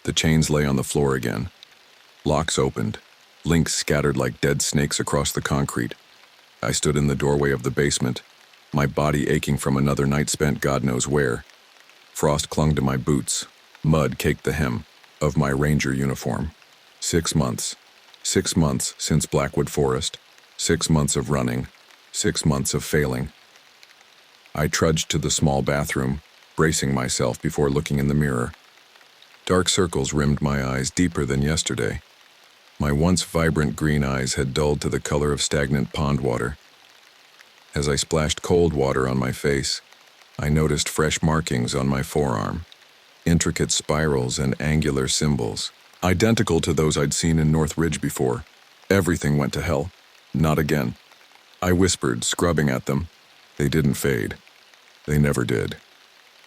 The chains lay on the floor again. Locks opened. Links scattered like dead snakes across the concrete. I stood in the doorway of the basement, my body aching from another night spent God knows where. Frost clung to my boots. Mud caked the hem of my ranger uniform. 6 months. 6 months since Blackwood Forest. 6 months of running. 6 months of failing. I trudged to the small bathroom, bracing myself before looking in the mirror. Dark circles rimmed my eyes deeper than yesterday. My once vibrant green eyes had dulled to the color of stagnant pond water. As I splashed cold water on my face, I noticed fresh markings on my forearm, intricate spirals and angular symbols, identical to those I'd seen in Northridge before. Everything went to hell. Not again. I whispered, scrubbing at them. They didn't fade. They never did.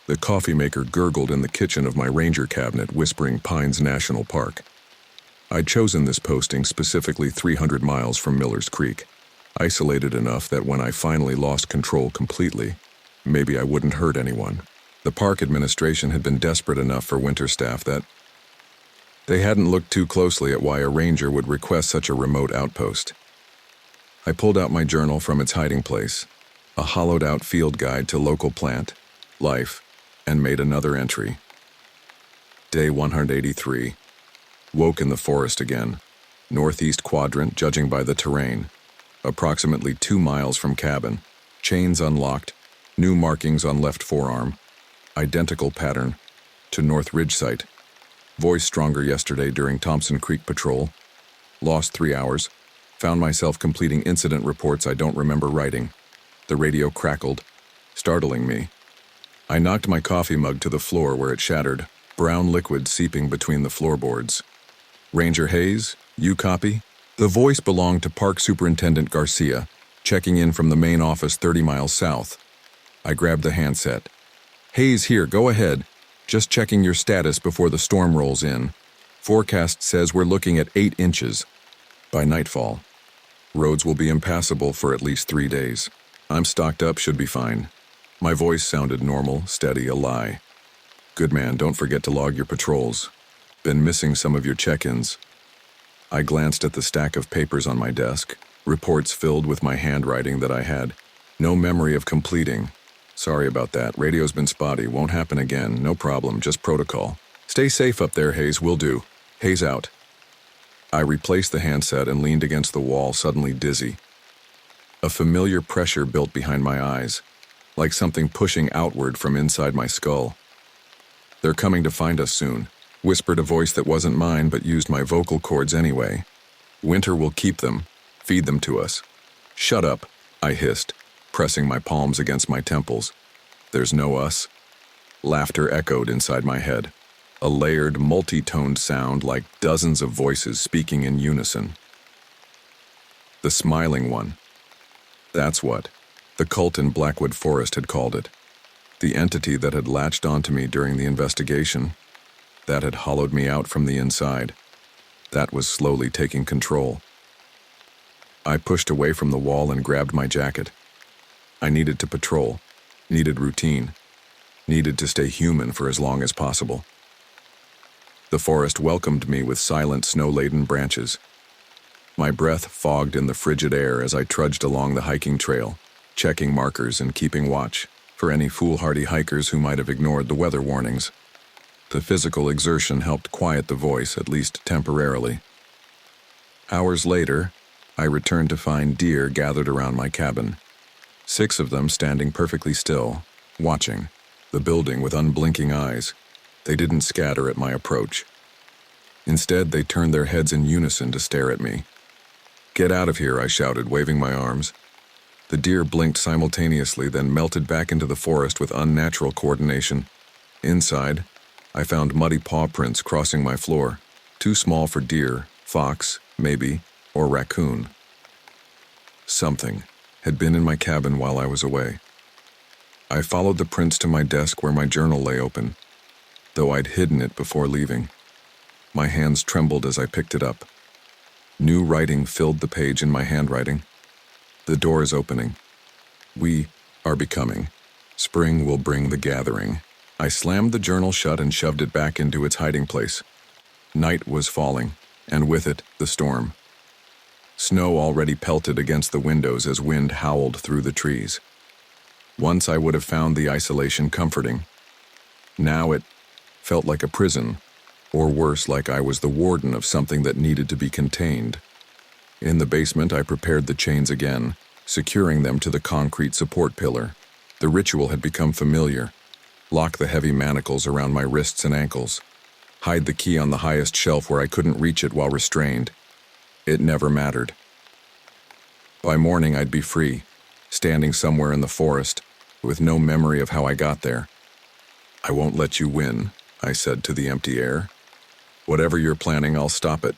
The coffee maker gurgled in the kitchen of my ranger cabinet, whispering Pines National Park. I'd chosen this posting specifically 300 miles from Miller's Creek, isolated enough that when I finally lost control completely, maybe I wouldn't hurt anyone. The park administration had been desperate enough for winter staff that they hadn't looked too closely at why a ranger would request such a remote outpost. I pulled out my journal from its hiding place, a hollowed-out field guide to local plant, life, and made another entry. Day 183. Woke in the forest again. Northeast quadrant, judging by the terrain. Approximately 2 miles from cabin. Chains unlocked. New markings on left forearm. Identical pattern to North Ridge site. Voice stronger yesterday during Thompson Creek patrol. Lost 3 hours. Found myself completing incident reports I don't remember writing. The radio crackled, startling me. I knocked my coffee mug to the floor where it shattered, brown liquid seeping between the floorboards. Ranger Hayes, you copy? The voice belonged to Park Superintendent Garcia, checking in from the main office 30 miles south. I grabbed the handset. Hayes here, go ahead. Just checking your status before the storm rolls in. Forecast says we're looking at 8 inches. By nightfall. Roads will be impassable for at least 3 days. I'm stocked up, should be fine. My voice sounded normal, steady, a lie. Good man, don't forget to log your patrols. Been missing some of your check-ins. I glanced at the stack of papers on my desk, reports filled with my handwriting that I had no memory of completing. Sorry about that, radio's been spotty, won't happen again, no problem, just protocol. Stay safe up there, Hayes, will do. Hayes out. I replaced the handset and leaned against the wall, suddenly dizzy. A familiar pressure built behind my eyes, like something pushing outward from inside my skull. They're coming to find us soon, whispered a voice that wasn't mine but used my vocal cords anyway. Winter will keep them, feed them to us. Shut up, I hissed, pressing my palms against my temples. There's no us. Laughter echoed inside my head, a layered, multi-toned sound like dozens of voices speaking in unison. The smiling one. That's what the cult in Blackwood Forest had called it. The entity that had latched onto me during the investigation, that had hollowed me out from the inside, that was slowly taking control. I pushed away from the wall and grabbed my jacket. I needed to patrol, needed routine, needed to stay human for as long as possible. The forest welcomed me with silent, snow-laden branches. My breath fogged in the frigid air as I trudged along the hiking trail, checking markers and keeping watch for any foolhardy hikers who might have ignored the weather warnings. The physical exertion helped quiet the voice, at least temporarily. Hours later, I returned to find deer gathered around my cabin. 6 of them standing perfectly still, watching, the building with unblinking eyes. They didn't scatter at my approach. Instead, they turned their heads in unison to stare at me. Get out of here, I shouted, waving my arms. The deer blinked simultaneously, then melted back into the forest with unnatural coordination. Inside, I found muddy paw prints crossing my floor, too small for deer, fox, maybe, or raccoon. Something had been in my cabin while I was away. I followed the prints to my desk where my journal lay open, though I'd hidden it before leaving. My hands trembled as I picked it up. New writing filled the page in my handwriting. The door is opening. We are becoming. Spring will bring the gathering. I slammed the journal shut and shoved it back into its hiding place. Night was falling, and with it, the storm. Snow already pelted against the windows as wind howled through the trees. Once I would have found the isolation comforting. Now it felt like a prison, or worse, like I was the warden of something that needed to be contained. In the basement, I prepared the chains again, securing them to the concrete support pillar. The ritual had become familiar. Lock the heavy manacles around my wrists and ankles. Hide the key on the highest shelf where I couldn't reach it while restrained. It never mattered. By morning, I'd be free, standing somewhere in the forest, with no memory of how I got there. "I won't let you win," I said to the empty air. "Whatever you're planning, I'll stop it."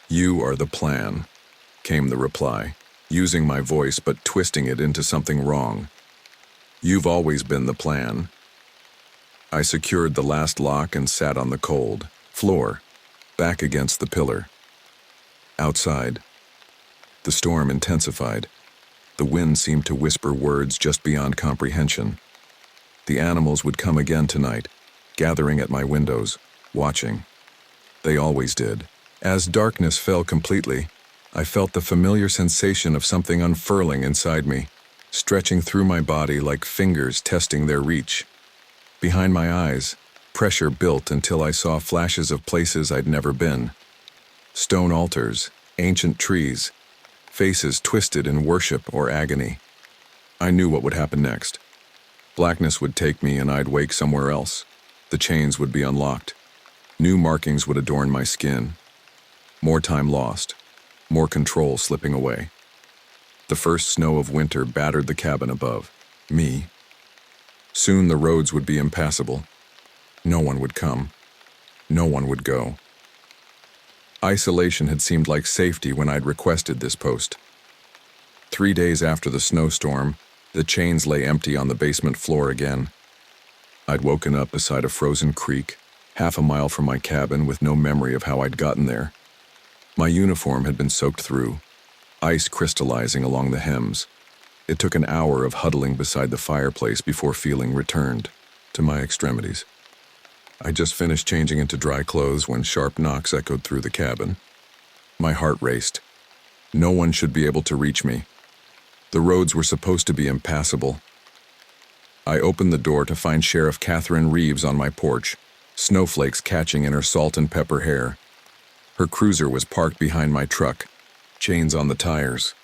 "You are the plan," came the reply, using my voice but twisting it into something wrong. "You've always been the plan." I secured the last lock and sat on the cold floor, back against the pillar. Outside, the storm intensified. The wind seemed to whisper words just beyond comprehension. The animals would come again tonight, gathering at my windows, watching. They always did. As darkness fell completely, I felt the familiar sensation of something unfurling inside me, stretching through my body like fingers testing their reach. Behind my eyes, pressure built until I saw flashes of places I'd never been. Stone altars, ancient trees, faces twisted in worship or agony. I knew what would happen next. Blackness would take me and I'd wake somewhere else. The chains would be unlocked. New markings would adorn my skin. More time lost. More control slipping away. The first snow of winter battered the cabin above me. Soon the roads would be impassable. No one would come. No one would go. Isolation had seemed like safety when I'd requested this post. 3 days after the snowstorm, the chains lay empty on the basement floor again. I'd woken up beside a frozen creek, half a mile from my cabin with no memory of how I'd gotten there. My uniform had been soaked through, ice crystallizing along the hems. It took an hour of huddling beside the fireplace before feeling returned to my extremities. I just finished changing into dry clothes when sharp knocks echoed through the cabin. My heart raced. No one should be able to reach me. The roads were supposed to be impassable. I opened the door to find Sheriff Catherine Reeves on my porch, snowflakes catching in her salt and pepper hair. Her cruiser was parked behind my truck, chains on the tires.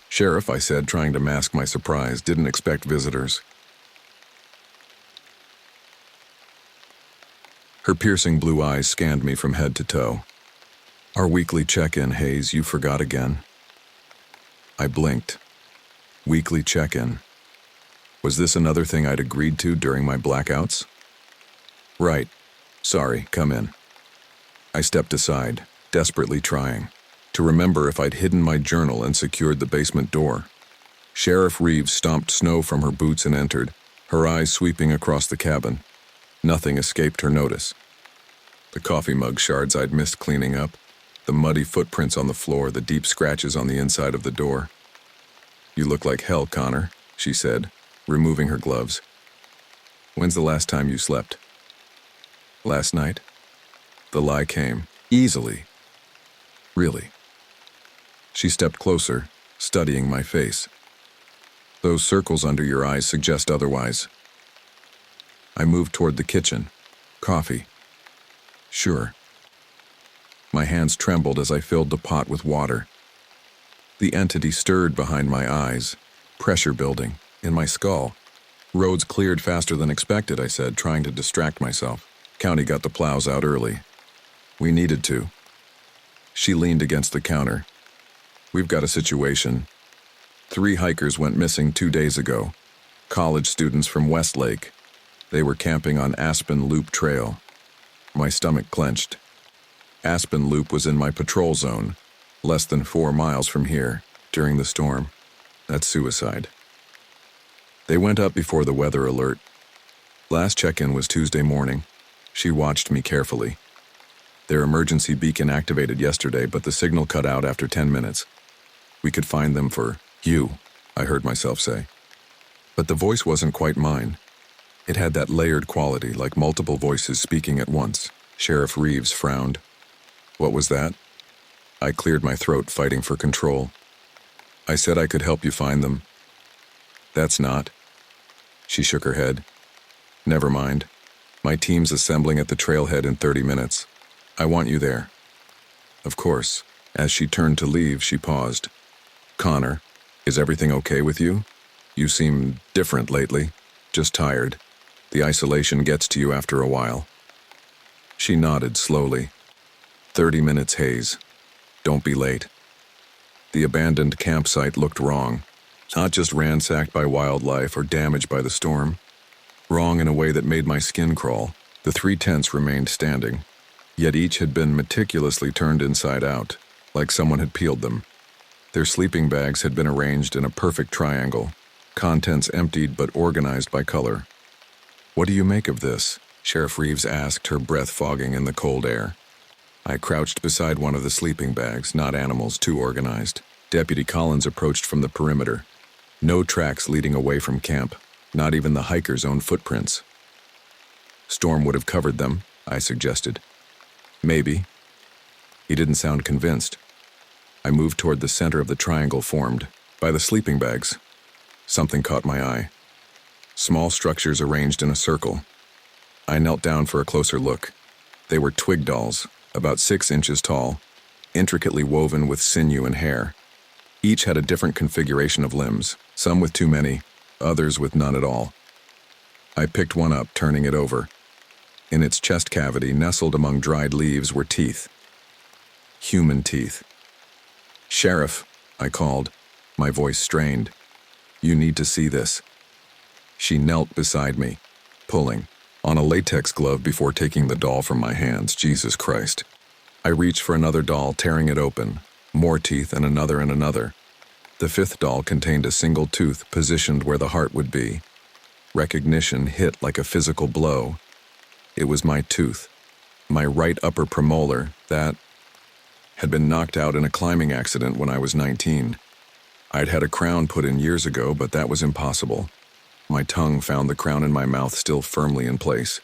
"Sheriff," I said, trying to mask my surprise, "didn't expect visitors." Her piercing blue eyes scanned me from head to toe. "Our weekly check-in, Hayes, you forgot again." I blinked. Weekly check-in. Was this another thing I'd agreed to during my blackouts? "Right. Sorry, come in." I stepped aside, desperately trying to remember if I'd hidden my journal and secured the basement door. Sheriff Reeves stomped snow from her boots and entered, her eyes sweeping across the cabin. Nothing escaped her notice. The coffee mug shards I'd missed cleaning up, the muddy footprints on the floor, the deep scratches on the inside of the door. "You look like hell, Connor," she said, removing her gloves. "When's the last time you slept?" "Last night." The lie came, easily. "Really?" She stepped closer, studying my face. "Those circles under your eyes suggest otherwise." I moved toward the kitchen. "Coffee." "Sure." My hands trembled as I filled the pot with water. The entity stirred behind my eyes, pressure building, in my skull. "Roads cleared faster than expected," I said, trying to distract myself. "County got the plows out early. We needed to." She leaned against the counter. "We've got a situation. 3 hikers went missing 2 days ago. College students from Westlake. They were camping on Aspen Loop Trail." My stomach clenched. Aspen Loop was in my patrol zone, less than 4 miles from here, during the storm. That's suicide. They went up before the weather alert. Last check-in was Tuesday morning. She watched me carefully. Their emergency beacon activated yesterday, but the signal cut out after 10 minutes. "We could find them for you," I heard myself say. But the voice wasn't quite mine. It had that layered quality, like multiple voices speaking at once. Sheriff Reeves frowned. What was that? I cleared my throat, fighting for control. I said I could help you find them. That's not. She shook her head. Never mind. My team's assembling at the trailhead in 30 minutes. I want you there. Of course. As she turned to leave, she paused. Connor, is everything okay with you? You seem different lately. Just tired. The isolation gets to you after a while. She nodded slowly. 30 minutes haze. Don't be late. The abandoned campsite looked wrong. Not just ransacked by wildlife or damaged by the storm. Wrong in a way that made my skin crawl. The 3 tents remained standing, yet each had been meticulously turned inside out, like someone had peeled them. Their sleeping bags had been arranged in a perfect triangle, contents emptied but organized by color. What do you make of this? Sheriff Reeves asked, her breath fogging in the cold air. I crouched beside one of the sleeping bags, not animals, too organized. Deputy Collins approached from the perimeter. No tracks leading away from camp, not even the hikers' own footprints. Storm would have covered them, I suggested. Maybe. He didn't sound convinced. I moved toward the center of the triangle formed by the sleeping bags. Something caught my eye. Small structures arranged in a circle. I knelt down for a closer look. They were twig dolls, about 6 inches tall, intricately woven with sinew and hair. Each had a different configuration of limbs, some with too many, others with none at all. I picked one up, turning it over. In its chest cavity, nestled among dried leaves, were teeth. Human teeth. Sheriff, I called, my voice strained. You need to see this. She knelt beside me, pulling on a latex glove before taking the doll from my hands. Jesus Christ. I reached for another doll, tearing it open. More teeth and another and another. The 5th doll contained a single tooth positioned where the heart would be. Recognition hit like a physical blow. It was my tooth, my right upper premolar, that had been knocked out in a climbing accident when I was 19. I'd had a crown put in years ago, but that was impossible. My tongue found the crown in my mouth still firmly in place.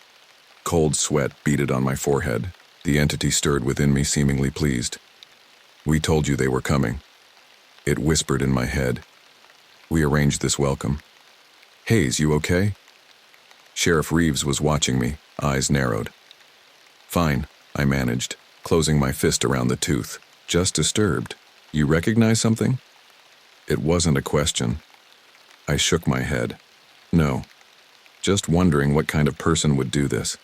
Cold sweat beaded on my forehead. The entity stirred within me, seemingly pleased. We told you they were coming. It whispered in my head. We arranged this welcome. Hayes, you okay? Sheriff Reeves was watching me, eyes narrowed. Fine, I managed, closing my fist around the tooth. Just disturbed. You recognize something? It wasn't a question. I shook my head. No. Just wondering what kind of person would do this.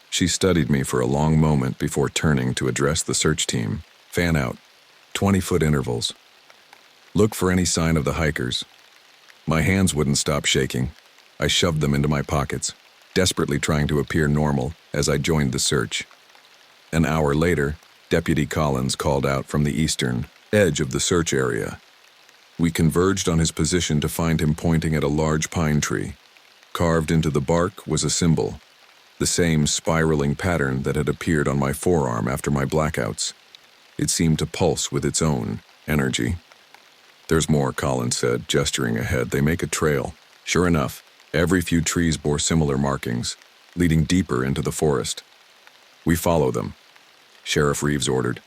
She studied me for a long moment before turning to address the search team. Fan out. 20-foot intervals. Look for any sign of the hikers. My hands wouldn't stop shaking. I shoved them into my pockets, desperately trying to appear normal as I joined the search. An hour later, Deputy Collins called out from the eastern edge of the search area. We converged on his position to find him pointing at a large pine tree. Carved into the bark was a symbol, the same spiraling pattern that had appeared on my forearm after my blackouts. It seemed to pulse with its own energy. There's more, Collins said, gesturing ahead. They make a trail. Sure enough, every few trees bore similar markings, leading deeper into the forest. We follow them, Sheriff Reeves ordered.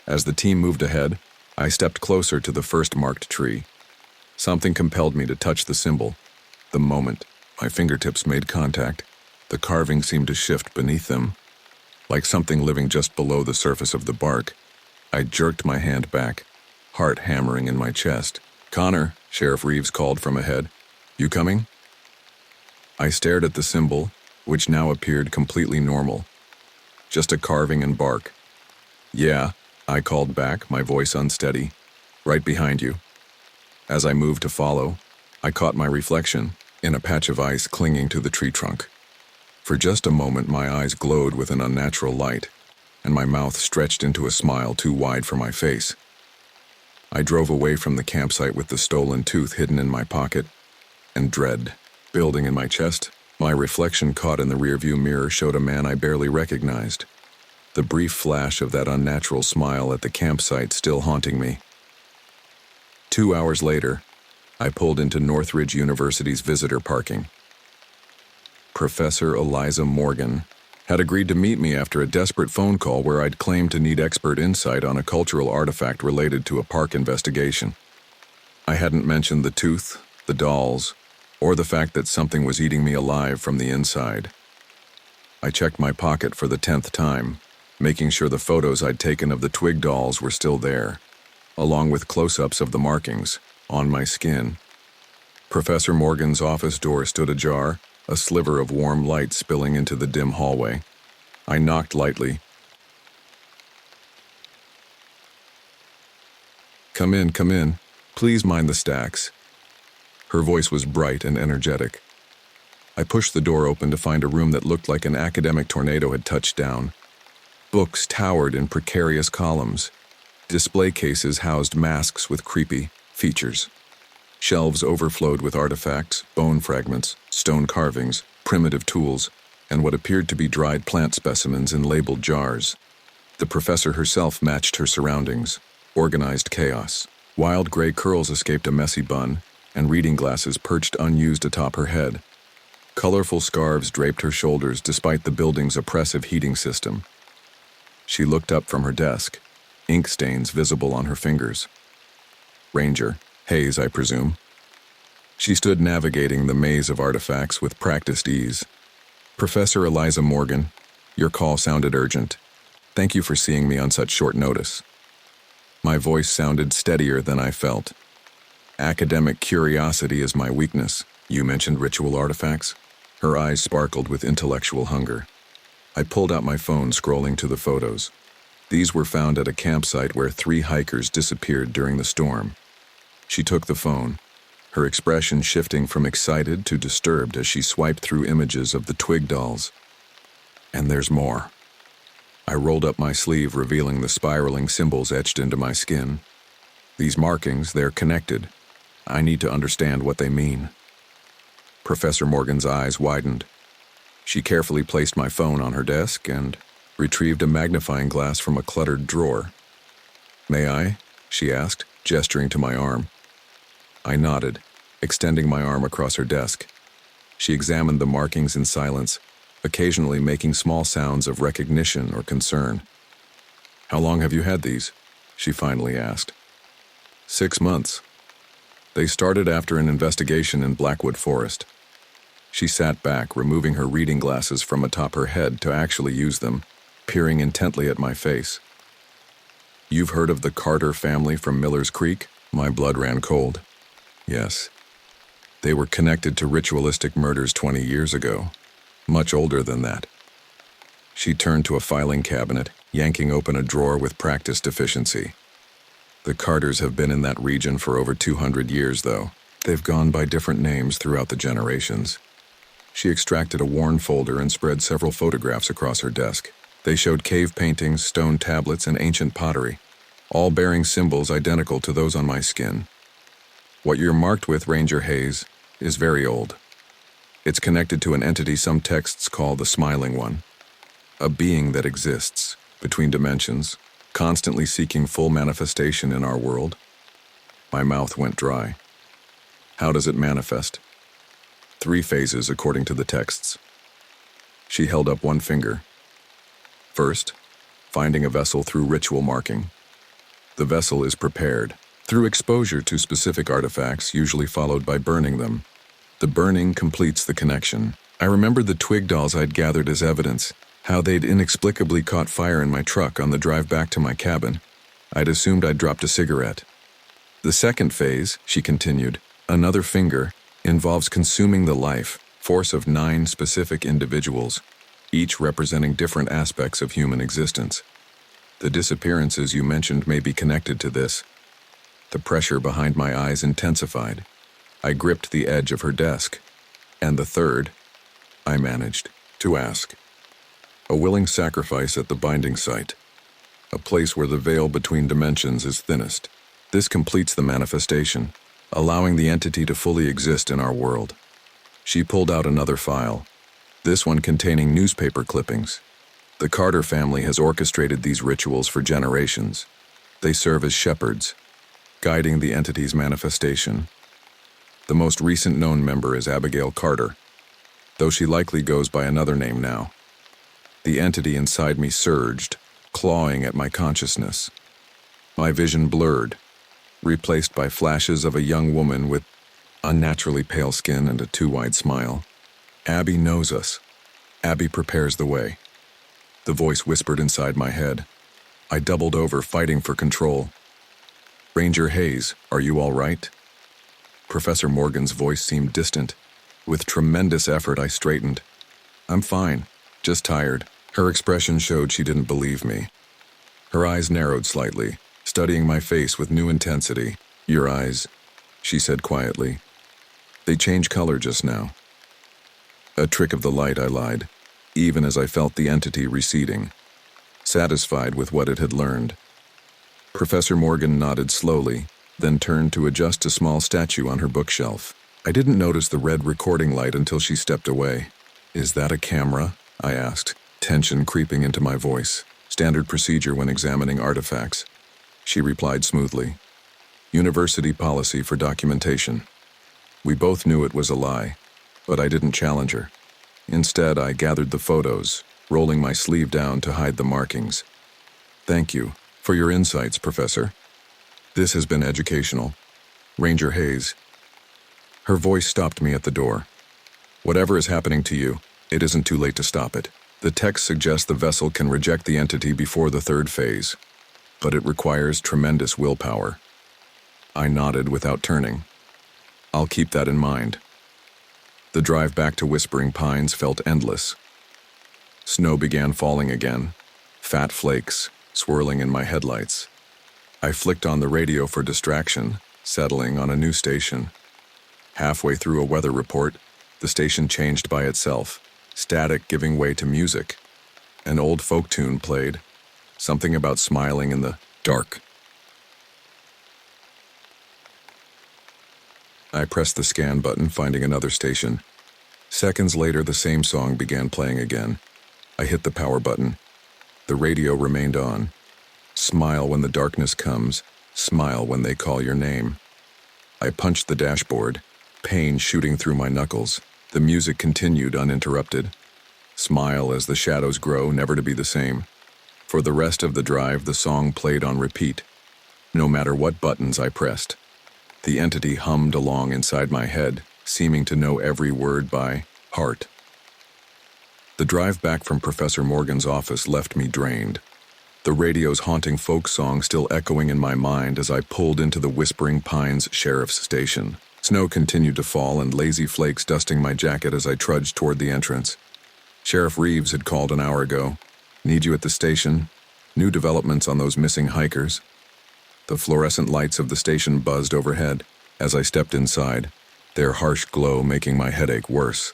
As the team moved ahead, I stepped closer to the first marked tree. Something compelled me to touch the symbol. The moment my fingertips made contact, the carving seemed to shift beneath them. Like something living just below the surface of the bark, I jerked my hand back, heart hammering in my chest. Connor, Sheriff Reeves called from ahead. You coming? I stared at the symbol, which now appeared completely normal. Just a carving and bark. Yeah, I called back, my voice unsteady. Right behind you. As I moved to follow, I caught my reflection in a patch of ice clinging to the tree trunk. For just a moment, my eyes glowed with an unnatural light, and my mouth stretched into a smile too wide for my face. I drove away from the campsite with the stolen tooth hidden in my pocket, and dread building in my chest. My reflection caught in the rearview mirror showed a man I barely recognized. The brief flash of that unnatural smile at the campsite still haunting me. 2 hours later, I pulled into Northridge University's visitor parking. Professor Eliza Morgan, had agreed to meet me after a desperate phone call where I'd claimed to need expert insight on a cultural artifact related to a park investigation. I hadn't mentioned the tooth, the dolls, or the fact that something was eating me alive from the inside. I checked my pocket for the 10th time, making sure the photos I'd taken of the twig dolls were still there, along with close-ups of the markings on my skin. Professor Morgan's office door stood ajar, a sliver of warm light spilling into the dim hallway. I knocked lightly. Come in. Please mind the stacks." Her voice was bright and energetic. I pushed the door open to find a room that looked like an academic tornado had touched down. Books towered in precarious columns. Display cases housed masks with creepy features. Shelves overflowed with artifacts, bone fragments, stone carvings, primitive tools, and what appeared to be dried plant specimens in labeled jars. The professor herself matched her surroundings. Organized chaos. Wild gray curls escaped a messy bun, and reading glasses perched unused atop her head. Colorful scarves draped her shoulders despite the building's oppressive heating system. She looked up from her desk, ink stains visible on her fingers. Ranger, Hayes, I presume. She stood navigating the maze of artifacts with practiced ease. Professor Eliza Morgan, your call sounded urgent. Thank you for seeing me on such short notice. My voice sounded steadier than I felt. Academic curiosity is my weakness. You mentioned ritual artifacts? Her eyes sparkled with intellectual hunger. I pulled out my phone, scrolling to the photos. These were found at a campsite where 3 hikers disappeared during the storm. She took the phone, her expression shifting from excited to disturbed as she swiped through images of the twig dolls. And there's more. I rolled up my sleeve, revealing the spiraling symbols etched into my skin. These markings, they're connected. I need to understand what they mean. Professor Morgan's eyes widened. She carefully placed my phone on her desk and retrieved a magnifying glass from a cluttered drawer. May I? She asked, gesturing to my arm. I nodded, extending my arm across her desk. She examined the markings in silence, occasionally making small sounds of recognition or concern. How long have you had these? She finally asked. 6 months. They started after an investigation in Blackwood Forest. She sat back, removing her reading glasses from atop her head to actually use them, peering intently at my face. You've heard of the Carter family from Miller's Creek? My blood ran cold. Yes. They were connected to ritualistic murders 20 years ago. Much older than that. She turned to a filing cabinet, yanking open a drawer with practiced efficiency. The Carters have been in that region for over 200 years, though. They've gone by different names throughout the generations. She extracted a worn folder and spread several photographs across her desk. They showed cave paintings, stone tablets, and ancient pottery, all bearing symbols identical to those on my skin. What you're marked with, Ranger Hayes, is very old. It's connected to an entity some texts call the Smiling One, a being that exists between dimensions, constantly seeking full manifestation in our world. My mouth went dry. How does it manifest? 3 phases according to the texts. She held up one finger. First, finding a vessel through ritual marking. The vessel is prepared through exposure to specific artifacts, usually followed by burning them. The burning completes the connection. I remembered the twig dolls I'd gathered as evidence, how they'd inexplicably caught fire in my truck on the drive back to my cabin. I'd assumed I'd dropped a cigarette. The second phase, she continued, another finger, involves consuming the life force of 9 specific individuals, each representing different aspects of human existence. The disappearances you mentioned may be connected to this. The pressure behind my eyes intensified. I gripped the edge of her desk. And the third, I managed to ask. A willing sacrifice at the binding site, a place where the veil between dimensions is thinnest. This completes the manifestation, allowing the entity to fully exist in our world. She pulled out another file, this one containing newspaper clippings. The Carter family has orchestrated these rituals for generations. They serve as shepherds, guiding the entity's manifestation. The most recent known member is Abigail Carter, though she likely goes by another name now. The entity inside me surged, clawing at my consciousness. My vision blurred, replaced by flashes of a young woman with unnaturally pale skin and a too-wide smile. Abby knows us. Abby prepares the way. The voice whispered inside my head. I doubled over, fighting for control. Ranger Hayes, are you all right? Professor Morgan's voice seemed distant. With tremendous effort, I straightened. I'm fine, just tired. Her expression showed she didn't believe me. Her eyes narrowed slightly, studying my face with new intensity. Your eyes, she said quietly. They change color just now. A trick of the light, I lied, even as I felt the entity receding, satisfied with what it had learned. Professor Morgan nodded slowly, then turned to adjust a small statue on her bookshelf. I didn't notice the red recording light until she stepped away. Is that a camera? I asked, tension creeping into my voice. Standard procedure when examining artifacts. She replied smoothly. University policy for documentation. We both knew it was a lie, but I didn't challenge her. Instead, I gathered the photos, rolling my sleeve down to hide the markings. Thank you for your insights, Professor. This has been educational. Ranger Hayes. Her voice stopped me at the door. Whatever is happening to you, it isn't too late to stop it. The text suggests the vessel can reject the entity before the third phase, but it requires tremendous willpower. I nodded without turning. I'll keep that in mind. The drive back to Whispering Pines felt endless. Snow began falling again, fat flakes swirling in my headlights. I flicked on the radio for distraction, settling on a new station. Halfway through a weather report, the station changed by itself, static giving way to music. An old folk tune played, something about smiling in the dark. I pressed the scan button, finding another station. Seconds later, the same song began playing again. I hit the power button. The radio remained on. Smile when the darkness comes. Smile when they call your name. I punched the dashboard, pain shooting through my knuckles. The music continued uninterrupted. Smile as the shadows grow, never to be the same. For the rest of the drive, the song played on repeat. No matter what buttons I pressed. The entity hummed along inside my head, seeming to know every word by heart. The drive back from Professor Morgan's office left me drained. The radio's haunting folk song still echoing in my mind as I pulled into the Whispering Pines Sheriff's Station. Snow continued to fall and lazy flakes dusting my jacket as I trudged toward the entrance. Sheriff Reeves had called an hour ago. Need you at the station. New developments on those missing hikers. The fluorescent lights of the station buzzed overhead as I stepped inside, their harsh glow making my headache worse.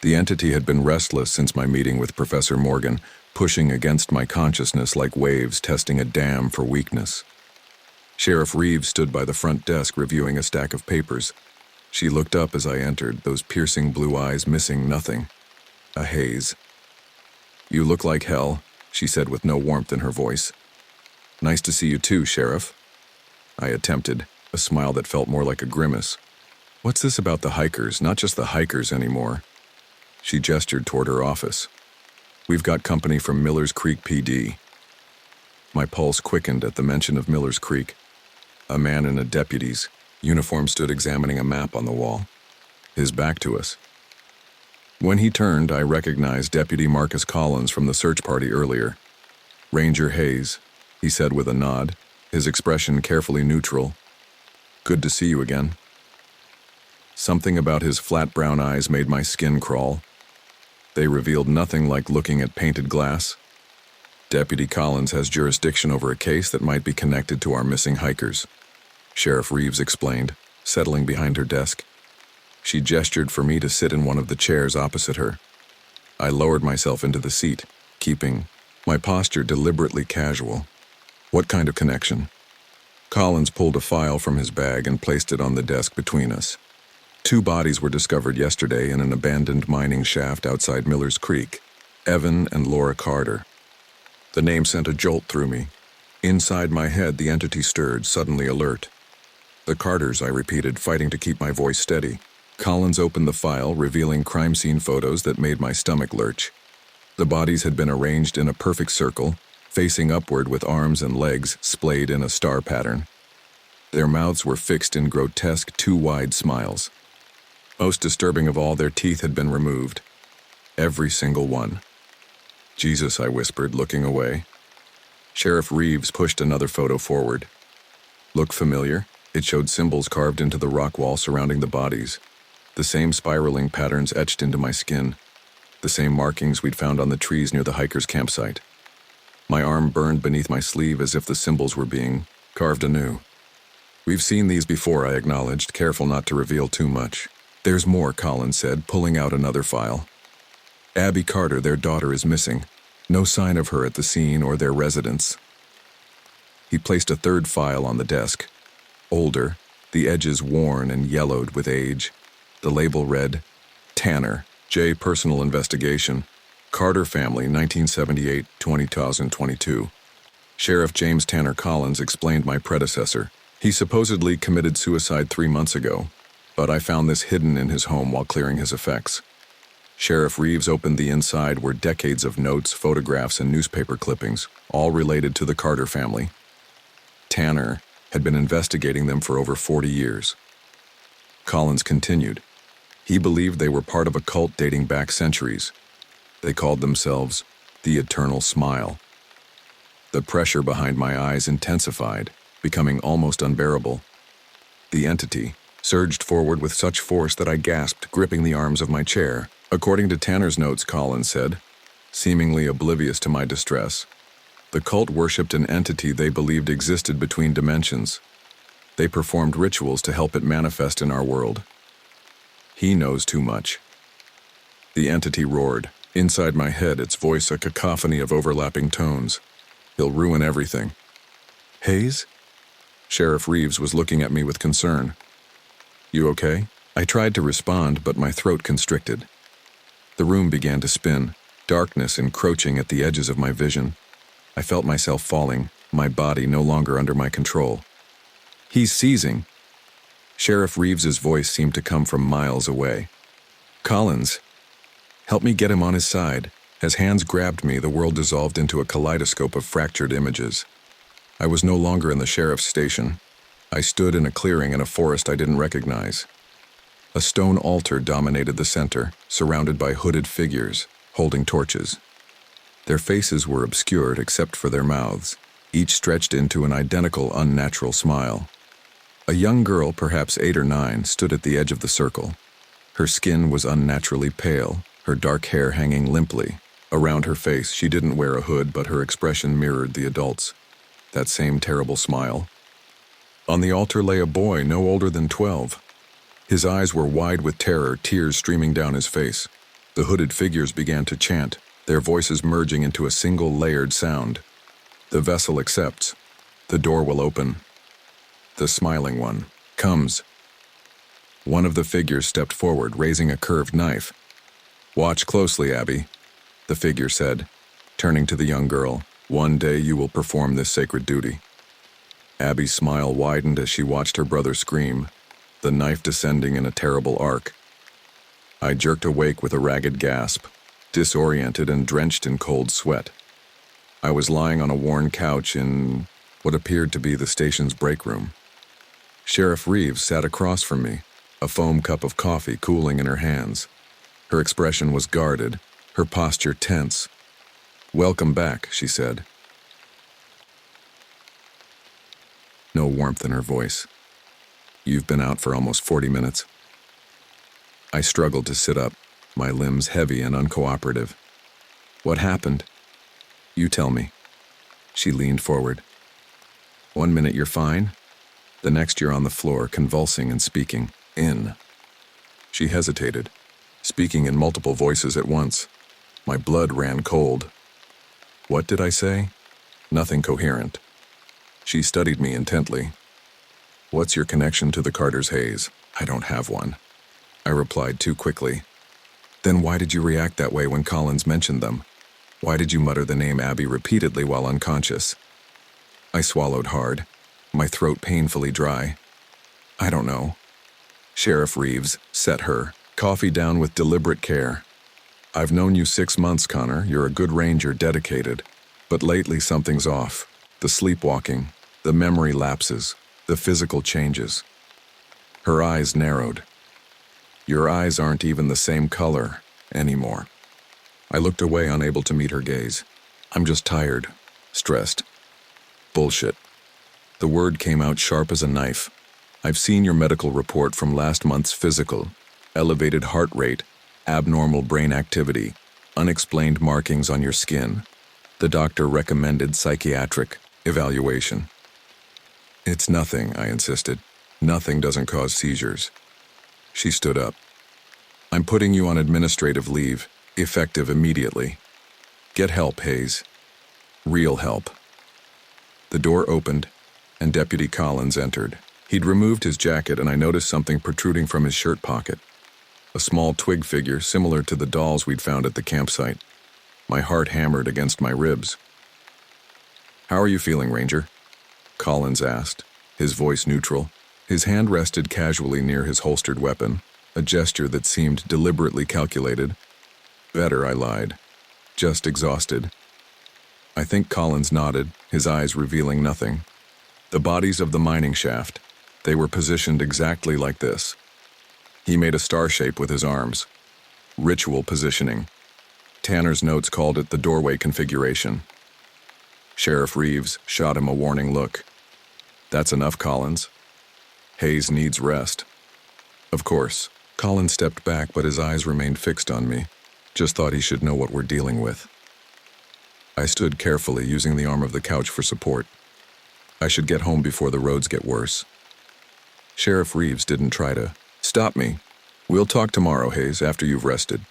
The entity had been restless since my meeting with Professor Morgan, pushing against my consciousness like waves testing a dam for weakness. Sheriff Reeves stood by the front desk reviewing a stack of papers. She looked up as I entered, those piercing blue eyes missing nothing. A haze. You look like hell, she said with no warmth in her voice. Nice to see you too, Sheriff. I attempted, a smile that felt more like a grimace. What's this about the hikers, not just the hikers anymore? She gestured toward her office. We've got company from Millers Creek PD. My pulse quickened at the mention of Millers Creek. A man in a deputy's uniform stood examining a map on the wall, his back to us. When he turned, I recognized Deputy Marcus Collins from the search party earlier. Ranger Hayes, he said with a nod, his expression carefully neutral. Good to see you again. Something about his flat brown eyes made my skin crawl. They revealed nothing like looking at painted glass. Deputy Collins has jurisdiction over a case that might be connected to our missing hikers, Sheriff Reeves explained, settling behind her desk. She gestured for me to sit in one of the chairs opposite her. I lowered myself into the seat, keeping my posture deliberately casual. What kind of connection? Collins pulled a file from his bag and placed it on the desk between us. 2 bodies were discovered yesterday in an abandoned mining shaft outside Millers Creek, Evan and Laura Carter. The name sent a jolt through me. Inside my head, the entity stirred, suddenly alert. The Carters, I repeated, fighting to keep my voice steady. Collins opened the file, revealing crime scene photos that made my stomach lurch. The bodies had been arranged in a perfect circle, facing upward with arms and legs splayed in a star pattern. Their mouths were fixed in grotesque, too-wide smiles. Most disturbing of all, their teeth had been removed. Every single one. Jesus, I whispered, looking away. Sheriff Reeves pushed another photo forward. Look familiar? It showed symbols carved into the rock wall surrounding the bodies. The same spiraling patterns etched into my skin. The same markings we'd found on the trees near the hikers' campsite. My arm burned beneath my sleeve as if the symbols were being carved anew. We've seen these before, I acknowledged, careful not to reveal too much. There's more, Colin said, pulling out another file. Abby Carter, their daughter, is missing. No sign of her at the scene or their residence. He placed a third file on the desk. Older, the edges worn and yellowed with age. The label read, Tanner, J. Personal Investigation. Carter Family, 1978-2022. Sheriff James Tanner Collins explained my predecessor. He supposedly committed suicide 3 months ago, but I found this hidden in his home while clearing his effects. Sheriff Reeves opened the inside were decades of notes, photographs, and newspaper clippings, all related to the Carter family. Tanner had been investigating them for over 40 years. Collins continued. He believed they were part of a cult dating back centuries. They called themselves the Eternal Smile. The pressure behind my eyes intensified, becoming almost unbearable. The entity surged forward with such force that I gasped, gripping the arms of my chair. According to Tanner's notes, Collins said, seemingly oblivious to my distress, the cult worshipped an entity they believed existed between dimensions. They performed rituals to help it manifest in our world. He knows too much. The entity roared. Inside my head, its voice a cacophony of overlapping tones. He'll ruin everything. Hayes? Sheriff Reeves was looking at me with concern. You okay? I tried to respond, but my throat constricted. The room began to spin, darkness encroaching at the edges of my vision. I felt myself falling, my body no longer under my control. He's seizing. Sheriff Reeves's voice seemed to come from miles away. Collins, help me get him on his side. As hands grabbed me, the world dissolved into a kaleidoscope of fractured images. I was no longer in the sheriff's station. I stood in a clearing in a forest I didn't recognize. A stone altar dominated the center, surrounded by hooded figures, holding torches. Their faces were obscured except for their mouths, each stretched into an identical, unnatural smile. A young girl, perhaps 8 or 9, stood at the edge of the circle. Her skin was unnaturally pale, her dark hair hanging limply. Around her face, she didn't wear a hood, but her expression mirrored the adults. That same terrible smile. On the altar lay a boy no older than 12. His eyes were wide with terror, tears streaming down his face. The hooded figures began to chant, their voices merging into a single layered sound. The vessel accepts. The door will open. The smiling one comes. One of the figures stepped forward, raising a curved knife. Watch closely, Abby, the figure said, turning to the young girl. One day you will perform this sacred duty. Abby's smile widened as she watched her brother scream, the knife descending in a terrible arc. I jerked awake with a ragged gasp, disoriented and drenched in cold sweat. I was lying on a worn couch in what appeared to be the station's break room. Sheriff Reeves sat across from me, a foam cup of coffee cooling in her hands. Her expression was guarded, her posture tense. Welcome back, she said. No warmth in her voice. You've been out for almost 40 minutes. I struggled to sit up, my limbs heavy and uncooperative. What happened? You tell me. She leaned forward. 1 minute you're fine. The next you're on the floor, convulsing and speaking. In. She hesitated, speaking in multiple voices at once. My blood ran cold. What did I say? Nothing coherent. She studied me intently. What's your connection to the Carters, Hayes? I don't have one. I replied too quickly. Then why did you react that way when Collins mentioned them? Why did you mutter the name Abby repeatedly while unconscious? I swallowed hard, my throat painfully dry. I don't know. Sheriff Reeves set her coffee down with deliberate care. I've known you 6 months, Connor. You're a good ranger, dedicated. But lately something's off. The sleepwalking, the memory lapses, the physical changes. Her eyes narrowed. Your eyes aren't even the same color anymore. I looked away, unable to meet her gaze. I'm just tired, stressed. Bullshit. The word came out sharp as a knife. I've seen your medical report from last month's physical. Elevated heart rate, abnormal brain activity, unexplained markings on your skin. The doctor recommended psychiatric evaluation. It's nothing, I insisted. Nothing doesn't cause seizures. She stood up. I'm putting you on administrative leave, effective immediately. Get help, Hayes. Real help. The door opened, and Deputy Collins entered. He'd removed his jacket, and I noticed something protruding from his shirt pocket. A small twig figure similar to the dolls we'd found at the campsite. My heart hammered against my ribs. How are you feeling, Ranger? Collins asked, his voice neutral. His hand rested casually near his holstered weapon, a gesture that seemed deliberately calculated. Better, I lied. Just exhausted. I think Collins nodded, his eyes revealing nothing. The bodies of the mining shaft. They were positioned exactly like this. He made a star shape with his arms. Ritual positioning. Tanner's notes called it the doorway configuration. Sheriff Reeves shot him a warning look. That's enough, Collins. Hayes needs rest. Of course. Collins stepped back, but his eyes remained fixed on me. Just thought he should know what we're dealing with. I stood carefully, using the arm of the couch for support. I should get home before the roads get worse. Sheriff Reeves didn't try to stop me. We'll talk tomorrow, Hayes, after you've rested.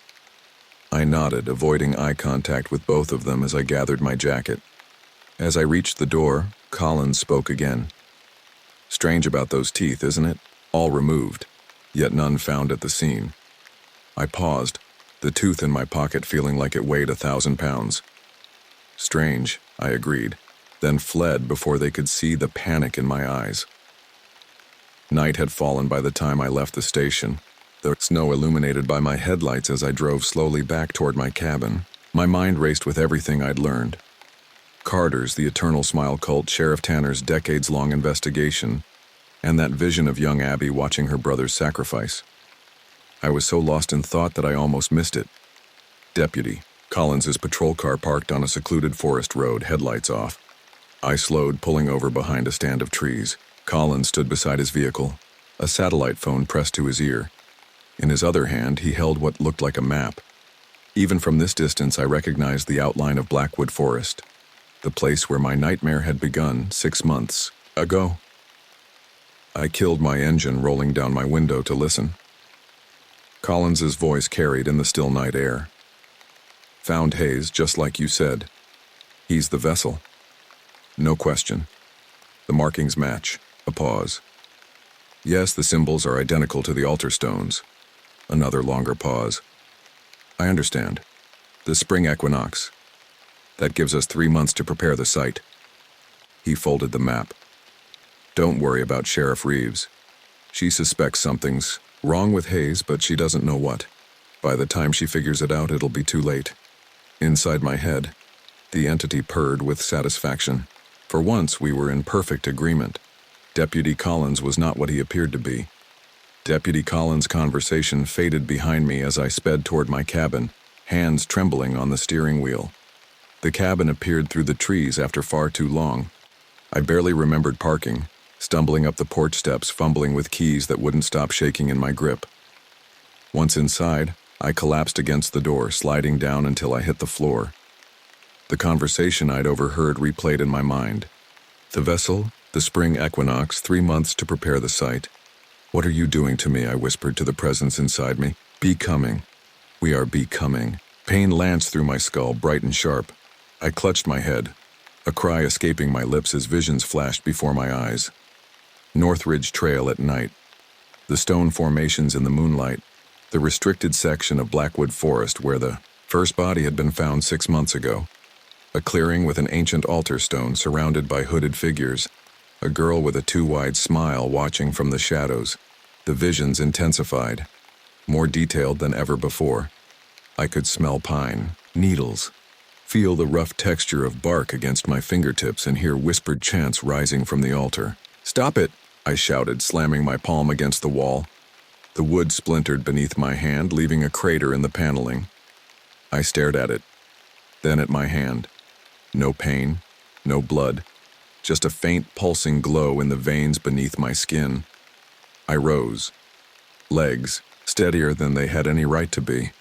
I nodded, avoiding eye contact with both of them as I gathered my jacket. As I reached the door, Collins spoke again. Strange about those teeth, isn't it? All removed, yet none found at the scene. I paused, the tooth in my pocket feeling like it weighed 1,000 pounds. Strange, I agreed, then fled before they could see the panic in my eyes. Night had fallen by the time I left the station, the snow illuminated by my headlights as I drove slowly back toward my cabin. My mind raced with everything I'd learned. Carter's The Eternal Smile cult, Sheriff Tanner's decades-long investigation, and that vision of young Abby watching her brother's sacrifice. I was so lost in thought that I almost missed it. Deputy Collins's patrol car parked on a secluded forest road, headlights off. I slowed, pulling over behind a stand of trees. Collins stood beside his vehicle, a satellite phone pressed to his ear. In his other hand, he held what looked like a map. Even from this distance, I recognized the outline of Blackwood Forest, the place where my nightmare had begun 6 months ago. I killed my engine, rolling down my window to listen. Collins's voice carried in the still night air. Found Hayes, just like you said. He's the vessel. No question. The markings match. A pause. Yes, the symbols are identical to the altar stones. Another longer pause. I understand. The spring equinox. That gives us 3 months to prepare the site. He folded the map. Don't worry about Sheriff Reeves. She suspects something's wrong with Hayes, but she doesn't know what. By the time she figures it out, it'll be too late. Inside my head, the entity purred with satisfaction. For once, we were in perfect agreement. Deputy Collins was not what he appeared to be. Deputy Collins' conversation faded behind me as I sped toward my cabin, hands trembling on the steering wheel. The cabin appeared through the trees after far too long. I barely remembered parking, stumbling up the porch steps, fumbling with keys that wouldn't stop shaking in my grip. Once inside, I collapsed against the door, sliding down until I hit the floor. The conversation I'd overheard replayed in my mind. The vessel, the spring equinox, 3 months to prepare the site. What are you doing to me? I whispered to the presence inside me. Becoming. We are becoming. Pain lanced through my skull, bright and sharp. I clutched my head, a cry escaping my lips as visions flashed before my eyes. Northridge Trail at night. The stone formations in the moonlight. The restricted section of Blackwood Forest where the first body had been found 6 months ago. A clearing with an ancient altar stone surrounded by hooded figures. A girl with a too-wide smile watching from the shadows. The visions intensified, more detailed than ever before. I could smell pine, needles, feel the rough texture of bark against my fingertips, and hear whispered chants rising from the altar. "Stop it!" I shouted, slamming my palm against the wall. The wood splintered beneath my hand, leaving a crater in the paneling. I stared at it, then at my hand. No pain, no blood, just a faint pulsing glow in the veins beneath my skin. I rose, legs steadier than they had any right to be.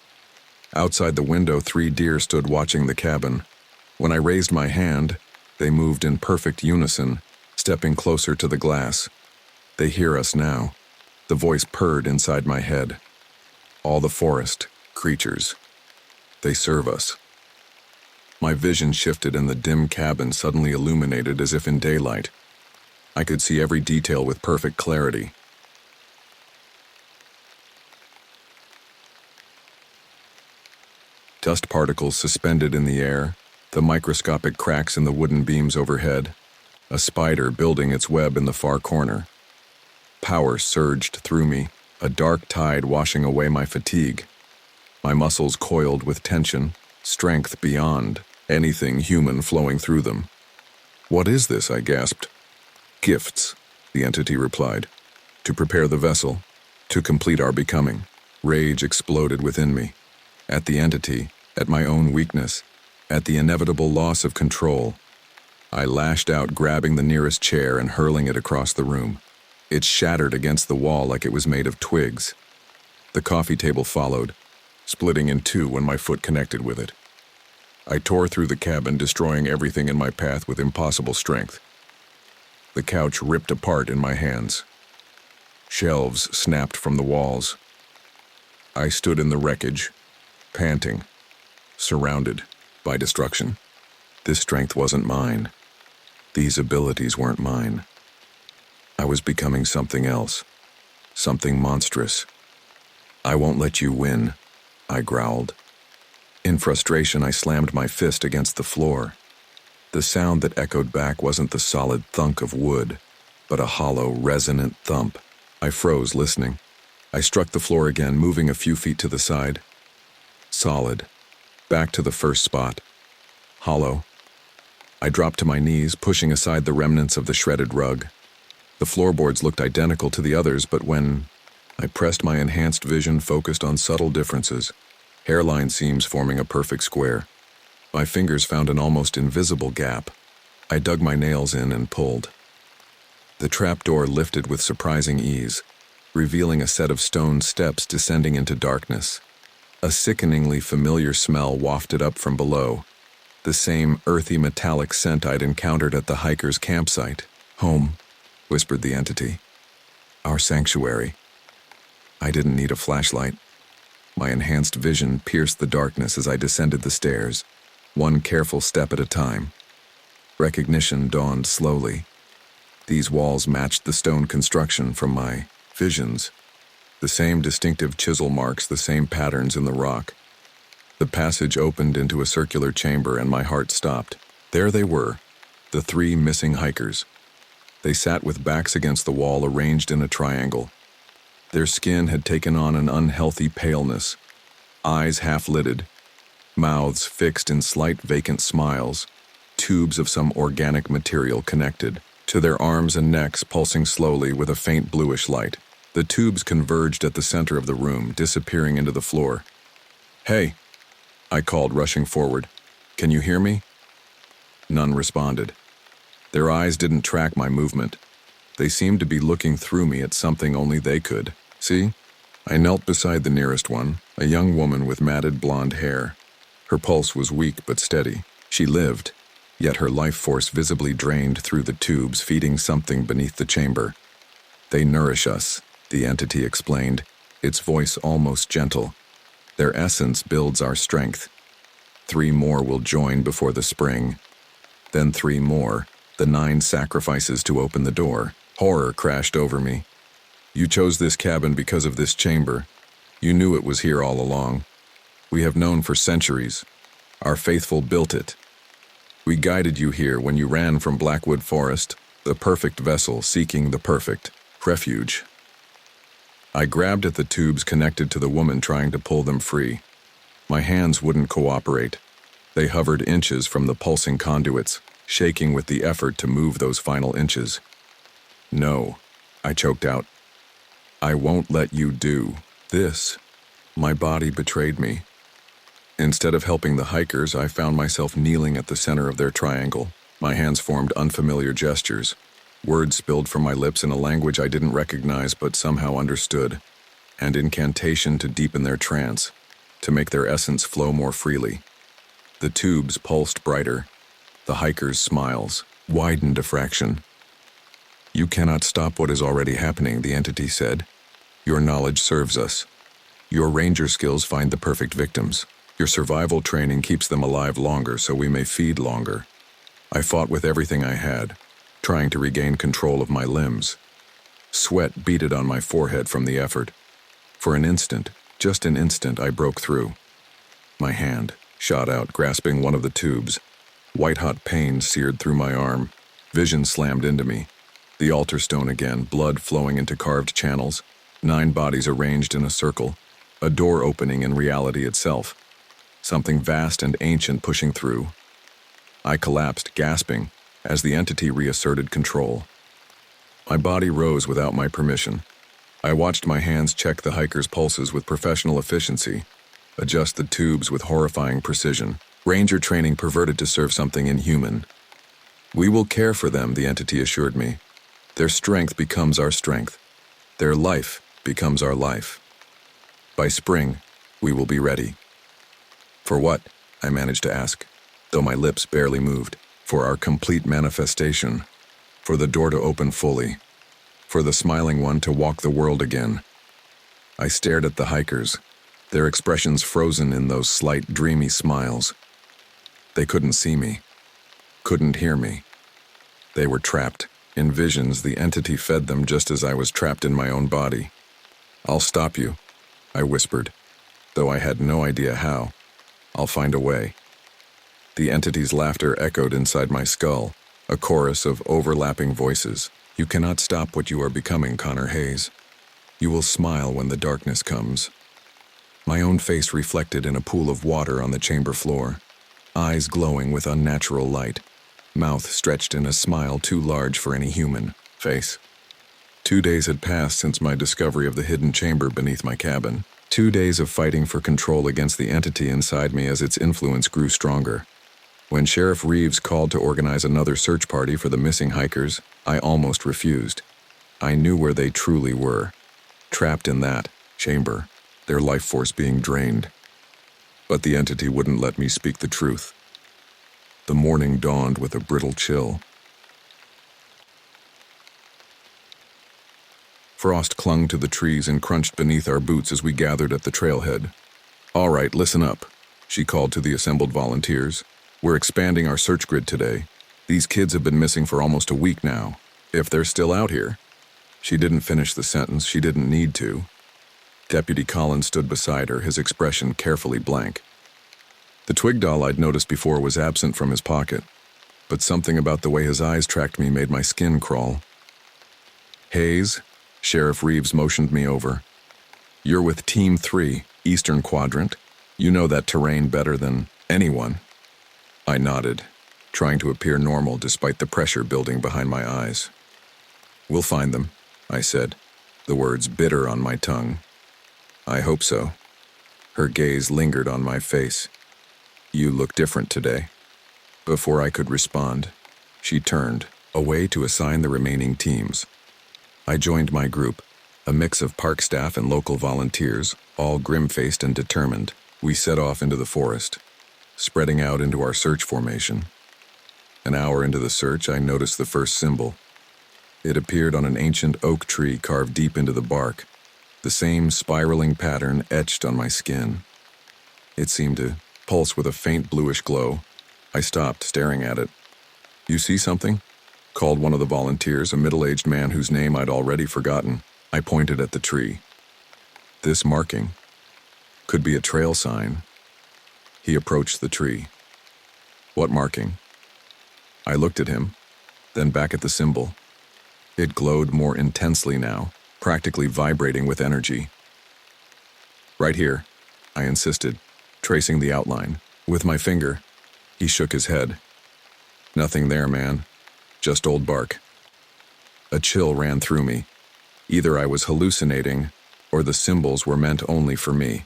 Outside the window, 3 deer stood watching the cabin. When I raised my hand, they moved in perfect unison, stepping closer to the glass. They hear us now. The voice purred inside my head. All the forest, creatures. They serve us. My vision shifted and the dim cabin suddenly illuminated as if in daylight. I could see every detail with perfect clarity. Dust particles suspended in the air, the microscopic cracks in the wooden beams overhead, a spider building its web in the far corner. Power surged through me, a dark tide washing away my fatigue. My muscles coiled with tension, strength beyond anything human flowing through them. "What is this?" I gasped. "Gifts," the entity replied. "To prepare the vessel, to complete our becoming." Rage exploded within me. At the entity, at my own weakness, at the inevitable loss of control. I lashed out, grabbing the nearest chair and hurling it across the room. It shattered against the wall like it was made of twigs. The coffee table followed, splitting in 2 when my foot connected with it. I tore through the cabin, destroying everything in my path with impossible strength. The couch ripped apart in my hands. Shelves snapped from the walls. I stood in the wreckage, panting, surrounded by destruction. This strength wasn't mine. These abilities weren't mine. I was becoming something else, something monstrous. "I won't let you win," I growled. In frustration, I slammed my fist against the floor. The sound that echoed back wasn't the solid thunk of wood, but a hollow, resonant thump. I froze, listening. I struck the floor again, moving a few feet to the side. Solid. Back to the first spot. Hollow. I dropped to my knees, pushing aside the remnants of the shredded rug. The floorboards looked identical to the others, but when I pressed, my enhanced vision focused on subtle differences. Hairline seams forming a perfect square. My fingers found an almost invisible gap. I dug my nails in and pulled. The trapdoor lifted with surprising ease, revealing a set of stone steps descending into darkness. A sickeningly familiar smell wafted up from below, the same earthy metallic scent I'd encountered at the hikers' campsite. "Home," whispered the entity. "Our sanctuary." I didn't need a flashlight. My enhanced vision pierced the darkness as I descended the stairs, one careful step at a time. Recognition dawned slowly. These walls matched the stone construction from my visions. The same distinctive chisel marks, the same patterns in the rock. The passage opened into a circular chamber and my heart stopped. There they were, the 3 missing hikers. They sat with backs against the wall, arranged in a triangle. Their skin had taken on an unhealthy paleness, eyes half-lidded, mouths fixed in slight vacant smiles, tubes of some organic material connected to their arms and necks, pulsing slowly with a faint bluish light. The tubes converged at the center of the room, disappearing into the floor. "Hey," I called, rushing forward. "Can you hear me?" None responded. Their eyes didn't track my movement. They seemed to be looking through me at something only they could see. I knelt beside the nearest one, a young woman with matted blonde hair. Her pulse was weak but steady. She lived, yet her life force visibly drained through the tubes, feeding something beneath the chamber. "They nourish us," the entity explained, its voice almost gentle. "Their essence builds our strength. 3 more will join before the spring. Then 3 more, the 9 sacrifices to open the door." Horror crashed over me. "You chose this cabin because of this chamber. You knew it was here all along. We have known for centuries. Our faithful built it. We guided you here when you ran from Blackwood Forest, the perfect vessel seeking the perfect refuge." I grabbed at the tubes connected to the woman, trying to pull them free. My hands wouldn't cooperate. They hovered inches from the pulsing conduits, shaking with the effort to move those final inches. "No," I choked out. "I won't let you do this." My body betrayed me. Instead of helping the hikers, I found myself kneeling at the center of their triangle. My hands formed unfamiliar gestures. Words spilled from my lips in a language I didn't recognize but somehow understood. An incantation to deepen their trance, to make their essence flow more freely. The tubes pulsed brighter. The hikers' smiles widened a fraction. "You cannot stop what is already happening," the entity said. "Your knowledge serves us. Your ranger skills find the perfect victims. Your survival training keeps them alive longer so we may feed longer." I fought with everything I had, trying to regain control of my limbs. Sweat beaded on my forehead from the effort. For an instant, just an instant, I broke through. My hand shot out, grasping one of the tubes. White-hot pain seared through my arm. Vision slammed into me. The altar stone again, blood flowing into carved channels. 9 bodies arranged in a circle. A door opening in reality itself. Something vast and ancient pushing through. I collapsed, gasping, as the entity reasserted control. My body rose without my permission. I watched my hands check the hikers' pulses with professional efficiency, adjust the tubes with horrifying precision. Ranger training perverted to serve something inhuman. "We will care for them," the entity assured me. "Their strength becomes our strength. Their life becomes our life. By spring, we will be ready." "For what?" I managed to ask, though my lips barely moved. "For our complete manifestation. For the door to open fully. For the smiling one to walk the world again." I stared at the hikers, their expressions frozen in those slight, dreamy smiles. They couldn't see me, couldn't hear me. They were trapped. In visions, the entity fed them just as I was trapped in my own body. "I'll stop you," I whispered, though I had no idea how. "I'll find a way." The entity's laughter echoed inside my skull, a chorus of overlapping voices. "You cannot stop what you are becoming, Connor Hayes. You will smile when the darkness comes." My own face reflected in a pool of water on the chamber floor, eyes glowing with unnatural light, mouth stretched in a smile too large for any human face. 2 days had passed since my discovery of the hidden chamber beneath my cabin. 2 days of fighting for control against the entity inside me as its influence grew stronger. When Sheriff Reeves called to organize another search party for the missing hikers, I almost refused. I knew where they truly were, trapped in that chamber, their life force being drained. But the entity wouldn't let me speak the truth. The morning dawned with a brittle chill. Frost clung to the trees and crunched beneath our boots as we gathered at the trailhead. "All right, listen up," she called to the assembled volunteers. "We're expanding our search grid today. These kids have been missing for almost a week now. If they're still out here." She didn't finish the sentence. She didn't need to. Deputy Collins stood beside her, his expression carefully blank. The twig doll I'd noticed before was absent from his pocket, but something about the way his eyes tracked me made my skin crawl. "Hayes," Sheriff Reeves motioned me over. "You're with Team 3, Eastern Quadrant. You know that terrain better than anyone." I nodded, trying to appear normal despite the pressure building behind my eyes. "We'll find them," I said, the words bitter on my tongue. "I hope so." Her gaze lingered on my face. "You look different today." Before I could respond, she turned away to assign the remaining teams. I joined my group, a mix of park staff and local volunteers, all grim-faced and determined. We set off into the forest, spreading out into our search formation. An hour into the search, I noticed the first symbol. It appeared on an ancient oak tree carved deep into the bark, the same spiraling pattern etched on my skin. It seemed to pulse with a faint bluish glow. I stopped, staring at it. "You see something?" called one of the volunteers, a middle-aged man whose name I'd already forgotten. I pointed at the tree. "This marking could be a trail sign." He approached the tree. "What marking?" I looked at him, then back at the symbol. It glowed more intensely now, practically vibrating with energy. "Right here," I insisted, tracing the outline. With my finger, he shook his head. Nothing there, man. Just old bark. A chill ran through me. Either I was hallucinating, or the symbols were meant only for me.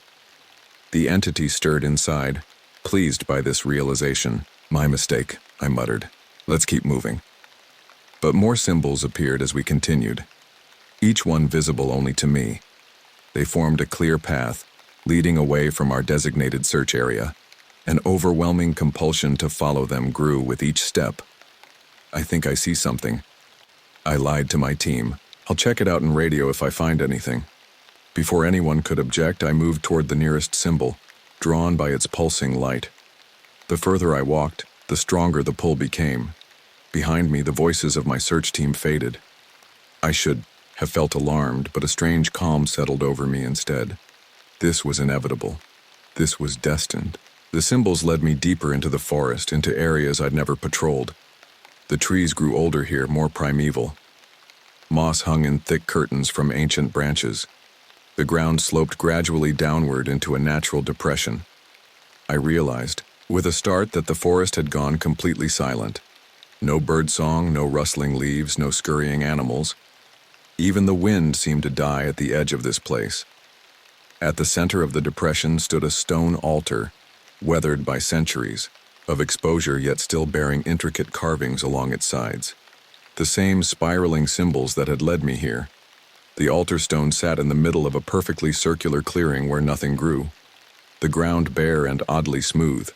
The entity stirred inside, pleased by this realization. My mistake, I muttered. Let's keep moving. But more symbols appeared as we continued, each one visible only to me. They formed a clear path, leading away from our designated search area. An overwhelming compulsion to follow them grew with each step. I think I see something. I lied to my team. I'll check it out in radio if I find anything. Before anyone could object, I moved toward the nearest symbol, drawn by its pulsing light. The further I walked, the stronger the pull became. Behind me, the voices of my search team faded. I should have felt alarmed, but a strange calm settled over me instead. This was inevitable. This was destined. The symbols led me deeper into the forest, into areas I'd never patrolled. The trees grew older here, more primeval. Moss hung in thick curtains from ancient branches. The ground sloped gradually downward into a natural depression. I realized, with a start, that the forest had gone completely silent. No birdsong, no rustling leaves, no scurrying animals. Even the wind seemed to die at the edge of this place. At the center of the depression stood a stone altar, weathered by centuries, of exposure yet still bearing intricate carvings along its sides. The same spiraling symbols that had led me here. The altar stone sat in the middle of a perfectly circular clearing where nothing grew, the ground bare and oddly smooth.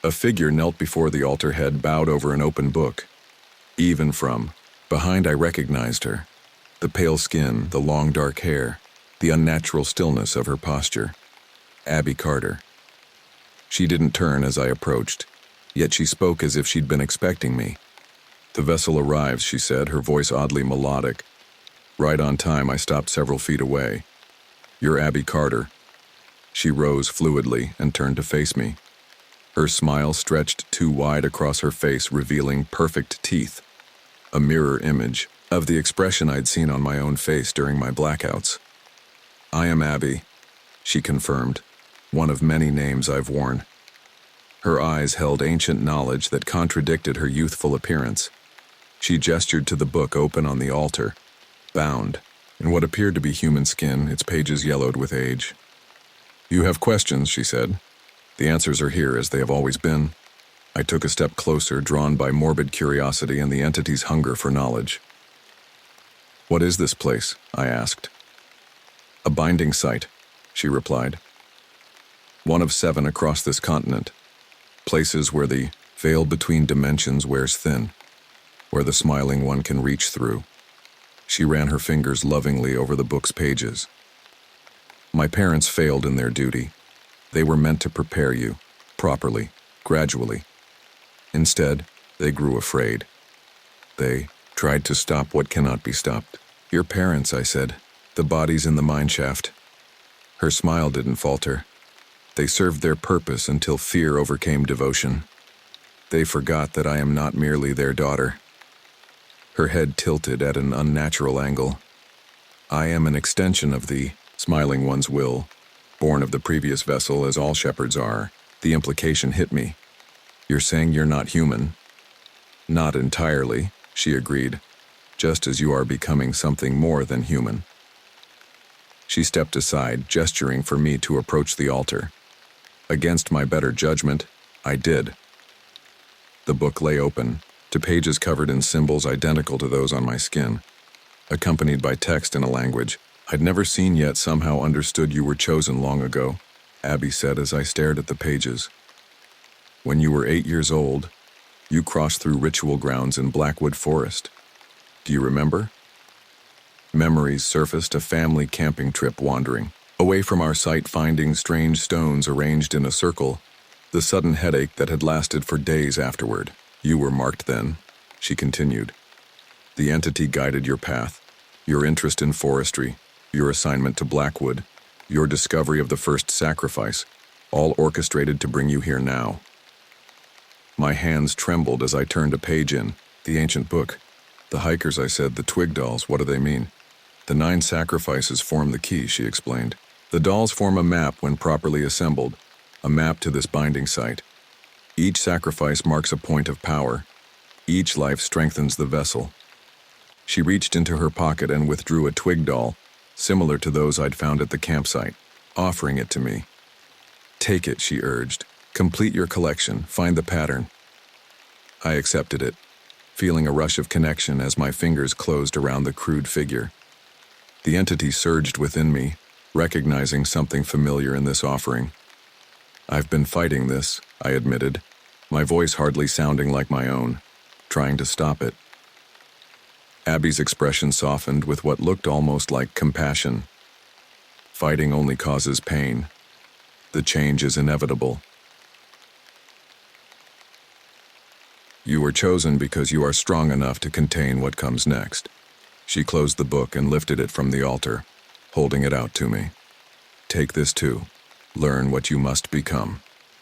A figure knelt before the altar head, bowed over an open book. Even from behind, I recognized her. The pale skin, the long dark hair, the unnatural stillness of her posture. Abby Carter. She didn't turn as I approached, yet she spoke as if she'd been expecting me. "The vessel arrives," she said, her voice oddly melodic. Right on time, I stopped several feet away. "You're Abby Carter." She rose fluidly and turned to face me. Her smile stretched too wide across her face, revealing perfect teeth, a mirror image of the expression I'd seen on my own face during my blackouts. "I am Abby," she confirmed, one of many names I've worn. Her eyes held ancient knowledge that contradicted her youthful appearance. She gestured to the book open on the altar, bound in what appeared to be human skin, its pages yellowed with age. "You have questions," she said. "The answers are here, as they have always been." I took a step closer, drawn by morbid curiosity and the entity's hunger for knowledge. "What is this place?" I asked. "A binding site," she replied. "One of 7 across this continent. Places where the veil between dimensions wears thin, where the smiling one can reach through." She ran her fingers lovingly over the book's pages. "My parents failed in their duty. They were meant to prepare you, properly, gradually. Instead, they grew afraid. They tried to stop what cannot be stopped." "Your parents," I said. "The bodies in the mine shaft." Her smile didn't falter. "They served their purpose until fear overcame devotion. They forgot that I am not merely their daughter." Her head tilted at an unnatural angle. "I am an extension of the smiling one's will, born of the previous vessel, as all shepherds are." The implication hit me. "You're saying you're not human?" "Not entirely," she agreed, "just as you are becoming something more than human." She stepped aside, gesturing for me to approach the altar. Against my better judgment, I did. The book lay open, to pages covered in symbols identical to those on my skin, accompanied by text in a language I'd never seen yet somehow understood. "You were chosen long ago," Abby said as I stared at the pages. "When you were 8 years old, you crossed through ritual grounds in Blackwood Forest. Do you remember?" Memories surfaced, a family camping trip, wandering away from our site, finding strange stones arranged in a circle, the sudden headache that had lasted for days afterward. "You were marked then," she continued. "The entity guided your path, your interest in forestry, your assignment to Blackwood, your discovery of the first sacrifice, all orchestrated to bring you here now." My hands trembled as I turned a page in the ancient book. "The hikers," I said, "the twig dolls, what do they mean?" "The 9 sacrifices form the key," she explained. "The dolls form a map when properly assembled, a map to this binding site. Each sacrifice marks a point of power. Each life strengthens the vessel. She reached into her pocket and withdrew a twig doll, similar to those I'd found at the campsite, offering it to me. "Take it," she urged. "Complete your collection, find the pattern." I accepted it, feeling a rush of connection as my fingers closed around the crude figure. The entity surged within me, recognizing something familiar in this offering. "I've been fighting this," I admitted, my voice hardly sounding like my own, trying to stop it. Abby's expression softened with what looked almost like compassion. "Fighting only causes pain. The change is inevitable. You were chosen because you are strong enough to contain what comes next." She closed the book and lifted it from the altar, holding it out to me. "Take this too. Learn what you must become.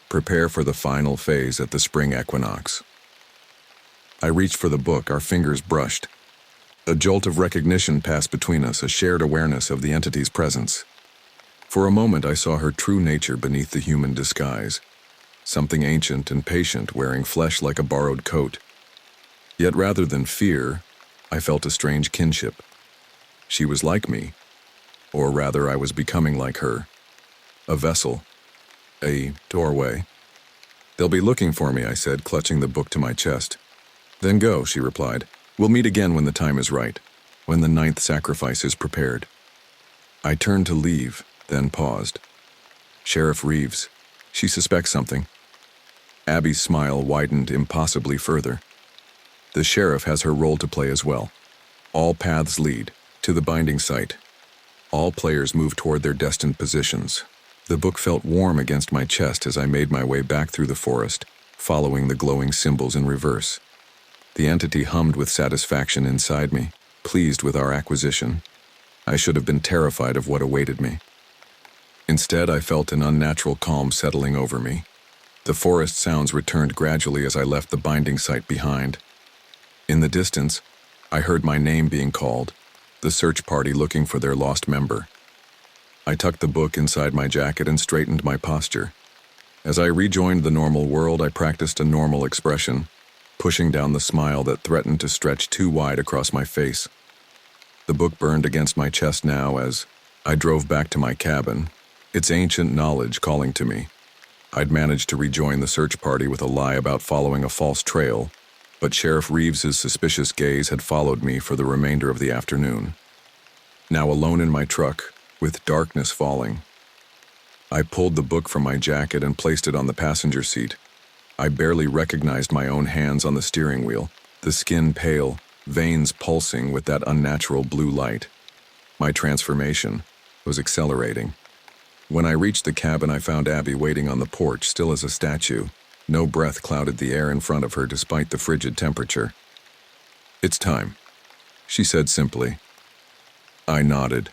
Prepare for the final phase at the spring equinox." I reached for the book, our fingers brushed. A jolt of recognition passed between us, a shared awareness of the entity's presence. For a moment I saw her true nature beneath the human disguise, something ancient and patient wearing flesh like a borrowed coat. Yet rather than fear, I felt a strange kinship. She was like me, or rather I was becoming like her. A vessel, a doorway. "They'll be looking for me," I said, clutching the book to my chest. "Then go," she replied. "We'll meet again when the time is right, when the 9th sacrifice is prepared." I turned to leave, then paused. "Sheriff Reeves, she suspects something." Abby's smile widened impossibly further. "The sheriff has her role to play as well. All paths lead to the binding site. All players move toward their destined positions." The book felt warm against my chest as I made my way back through the forest, following the glowing symbols in reverse. The entity hummed with satisfaction inside me, pleased with our acquisition. I should have been terrified of what awaited me. Instead, I felt an unnatural calm settling over me. The forest sounds returned gradually as I left the binding site behind. In the distance, I heard my name being called, the search party looking for their lost member. I tucked the book inside my jacket and straightened my posture. As I rejoined the normal world, I practiced a normal expression, pushing down the smile that threatened to stretch too wide across my face. The book burned against my chest now as I drove back to my cabin, its ancient knowledge calling to me. I'd managed to rejoin the search party with a lie about following a false trail, but Sheriff Reeves's suspicious gaze had followed me for the remainder of the afternoon. Now alone in my truck, with darkness falling, I pulled the book from my jacket and placed it on the passenger seat. I barely recognized my own hands on the steering wheel, the skin pale, veins pulsing with that unnatural blue light. My transformation was accelerating. When I reached the cabin, I found Abby waiting on the porch, still as a statue. No breath clouded the air in front of her despite the frigid temperature. "It's time," she said simply. I nodded,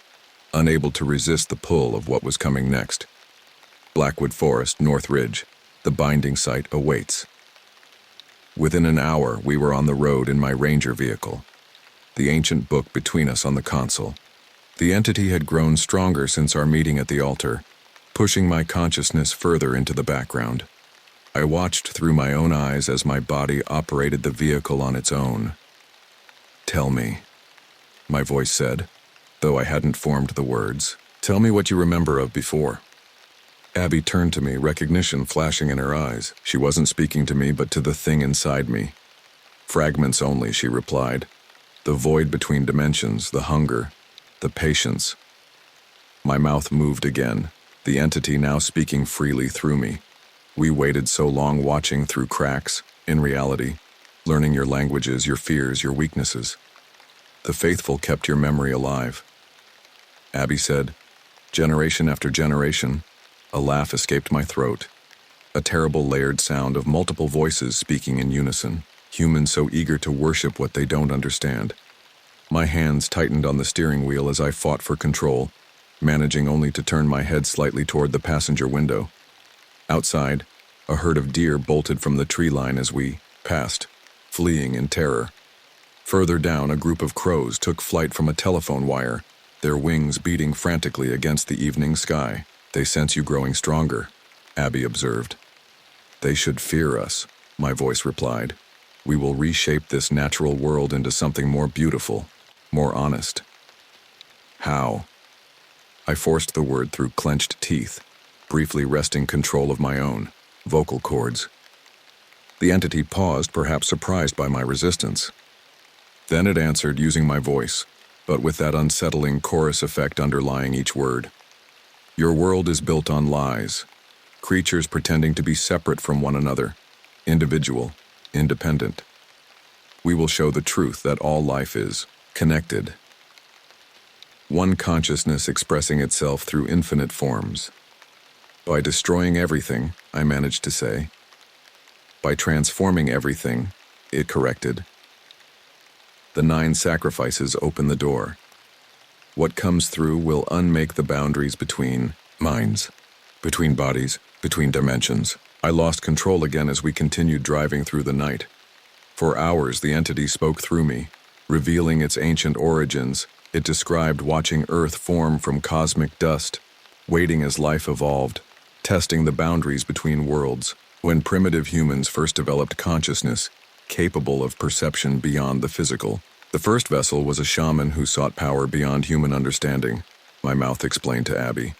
unable to resist the pull of what was coming next. Blackwood Forest, North Ridge. The binding site awaits. Within an hour, we were on the road in my Ranger vehicle, the ancient book between us on the console. The entity had grown stronger since our meeting at the altar, pushing my consciousness further into the background. I watched through my own eyes as my body operated the vehicle on its own. "Tell me," my voice said, though I hadn't formed the words. "Tell me what you remember of before." Abby turned to me, recognition flashing in her eyes. She wasn't speaking to me, but to the thing inside me. "Fragments only," she replied. "The void between dimensions, the hunger, the patience." My mouth moved again, the entity now speaking freely through me. "We waited so long watching through cracks, in reality, learning your languages, your fears, your weaknesses. The faithful kept your memory alive." Abby said, "Generation after generation." A laugh escaped my throat, a terrible layered sound of multiple voices speaking in unison, humans so eager to worship what they don't understand. My hands tightened on the steering wheel as I fought for control, managing only to turn my head slightly toward the passenger window. Outside, a herd of deer bolted from the tree line as we passed, fleeing in terror. Further down, a group of crows took flight from a telephone wire, their wings beating frantically against the evening sky. "They sense you growing stronger," Abby observed. They should fear us, my voice replied. We will reshape this natural world into something more beautiful, more honest. How? I forced the word through clenched teeth, briefly wresting control of my own vocal cords. The entity paused, perhaps surprised by my resistance. Then it answered using my voice, but with that unsettling chorus effect underlying each word. Your world is built on lies, creatures pretending to be separate from one another, individual, independent. We will show the truth that all life is connected. One consciousness expressing itself through infinite forms. By destroying everything, I managed to say. By transforming everything, it corrected. The 9 sacrifices open the door. What comes through will unmake the boundaries between minds, between bodies, between dimensions. I lost control again as we continued driving through the night. For hours, the entity spoke through me, revealing its ancient origins. It described watching Earth form from cosmic dust, waiting as life evolved, testing the boundaries between worlds. When primitive humans first developed consciousness, capable of perception beyond the physical. The first vessel was a shaman who sought power beyond human understanding, my mouth explained to Abby.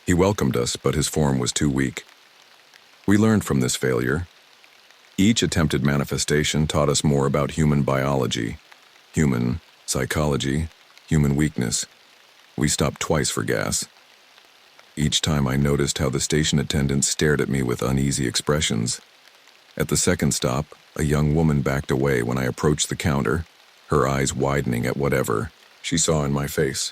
He welcomed us, but his form was too weak. We learned from this failure. Each attempted manifestation taught us more about human biology, human psychology, human weakness. We stopped twice for gas. Each time I noticed how the station attendant stared at me with uneasy expressions. At the second stop, a young woman backed away when I approached the counter, her eyes widening at whatever she saw in my face.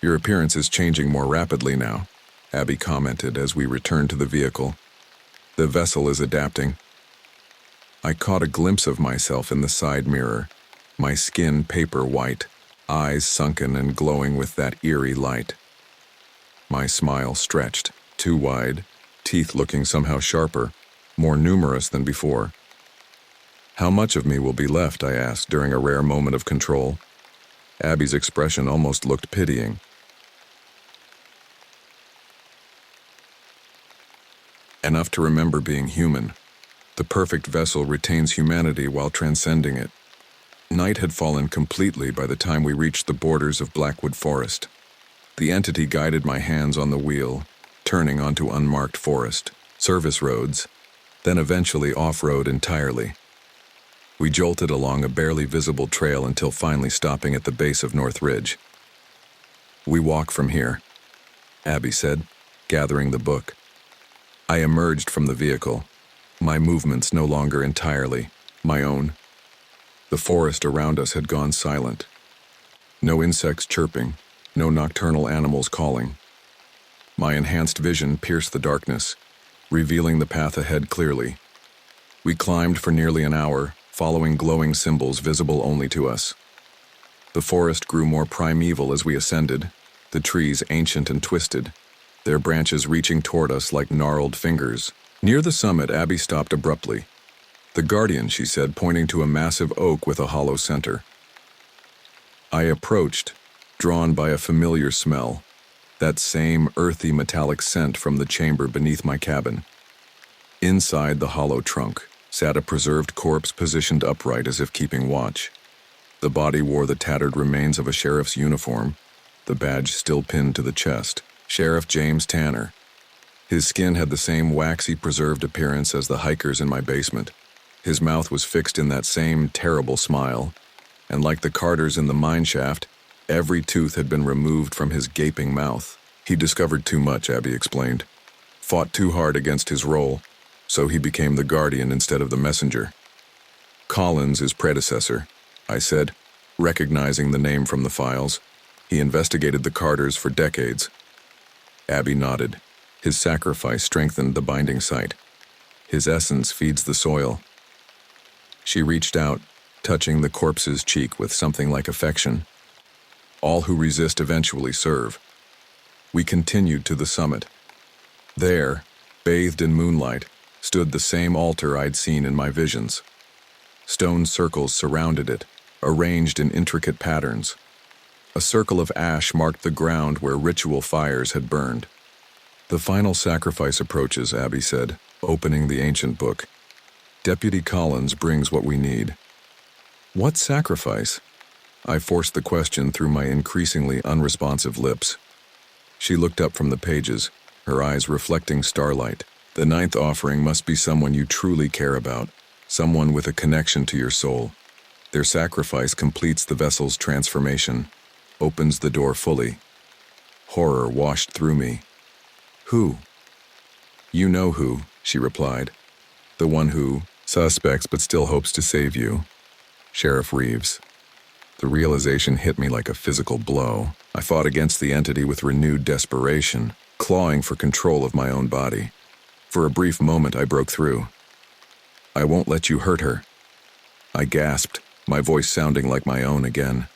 Your appearance is changing more rapidly now, Abby commented as we returned to the vehicle. The vessel is adapting. I caught a glimpse of myself in the side mirror, my skin paper white, eyes sunken and glowing with that eerie light. My smile stretched, too wide, teeth looking somehow sharper, more numerous than before. How much of me will be left, I asked during a rare moment of control. Abby's expression almost looked pitying. Enough to remember being human. The perfect vessel retains humanity while transcending it. Night had fallen completely by the time we reached the borders of Blackwood Forest. The entity guided my hands on the wheel, turning onto unmarked forest, service roads, then eventually off-road entirely. We jolted along a barely visible trail until finally stopping at the base of North Ridge. We walk from here, Abby said, gathering the book. I emerged from the vehicle, my movements no longer entirely my own. The forest around us had gone silent. No insects chirping, no nocturnal animals calling. My enhanced vision pierced the darkness, revealing the path ahead clearly. We climbed for nearly an hour, following glowing symbols visible only to us. The forest grew more primeval as we ascended, the trees ancient and twisted, their branches reaching toward us like gnarled fingers. Near the summit, Abby stopped abruptly. The Guardian, she said, pointing to a massive oak with a hollow center. I approached, drawn by a familiar smell, that same earthy metallic scent from the chamber beneath my cabin. Inside the hollow trunk sat a preserved corpse positioned upright as if keeping watch. The body wore the tattered remains of a sheriff's uniform, the badge still pinned to the chest. Sheriff James Tanner. His skin had the same waxy preserved appearance as the hikers in my basement. His mouth was fixed in that same terrible smile, and like the Carters in the mine shaft, every tooth had been removed from his gaping mouth. He discovered too much, Abby explained. Fought too hard against his role, so he became the Guardian instead of the messenger. Collins, his predecessor, I said, recognizing the name from the files. He investigated the Carters for decades. Abby nodded. His sacrifice strengthened the binding site. His essence feeds the soil. She reached out, touching the corpse's cheek with something like affection. All who resist eventually serve. We continued to the summit. There, bathed in moonlight, stood the same altar I'd seen in my visions. Stone circles surrounded it, arranged in intricate patterns. A circle of ash marked the ground where ritual fires had burned. The final sacrifice approaches, Abby said, opening the ancient book. Deputy Collins brings what we need. What sacrifice? I forced the question through my increasingly unresponsive lips. She looked up from the pages, her eyes reflecting starlight. The ninth offering must be someone you truly care about, someone with a connection to your soul. Their sacrifice completes the vessel's transformation, opens the door fully. Horror washed through me. Who? You know who, she replied. The one who suspects but still hopes to save you. Sheriff Reeves. The realization hit me like a physical blow. I fought against the entity with renewed desperation, clawing for control of my own body. For a brief moment, I broke through. I won't let you hurt her. I gasped, my voice sounding like my own again.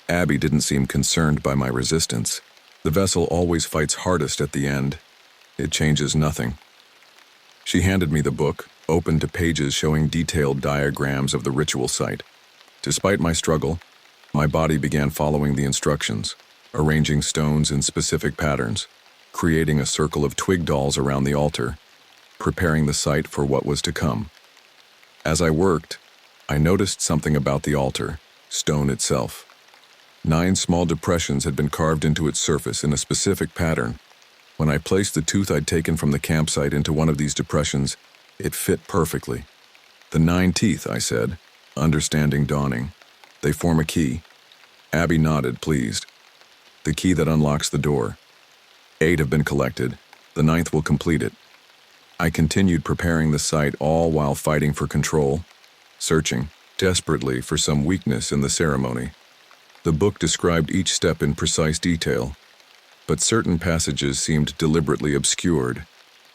Abby didn't seem concerned by my resistance. The vessel always fights hardest at the end. It changes nothing. She handed me the book, open to pages showing detailed diagrams of the ritual site. Despite my struggle, my body began following the instructions, arranging stones in specific patterns, creating a circle of twig dolls around the altar, preparing the site for what was to come. As I worked, I noticed something about the altar, stone itself. 9 small depressions had been carved into its surface in a specific pattern. When I placed the tooth I'd taken from the campsite into one of these depressions, it fit perfectly. The 9 teeth, I said, understanding dawning. They form a key. Abby nodded, pleased. The key that unlocks the door. 8 have been collected. The 9th will complete it. I continued preparing the site, all while fighting for control, searching desperately for some weakness in the ceremony. The book described each step in precise detail, but certain passages seemed deliberately obscured,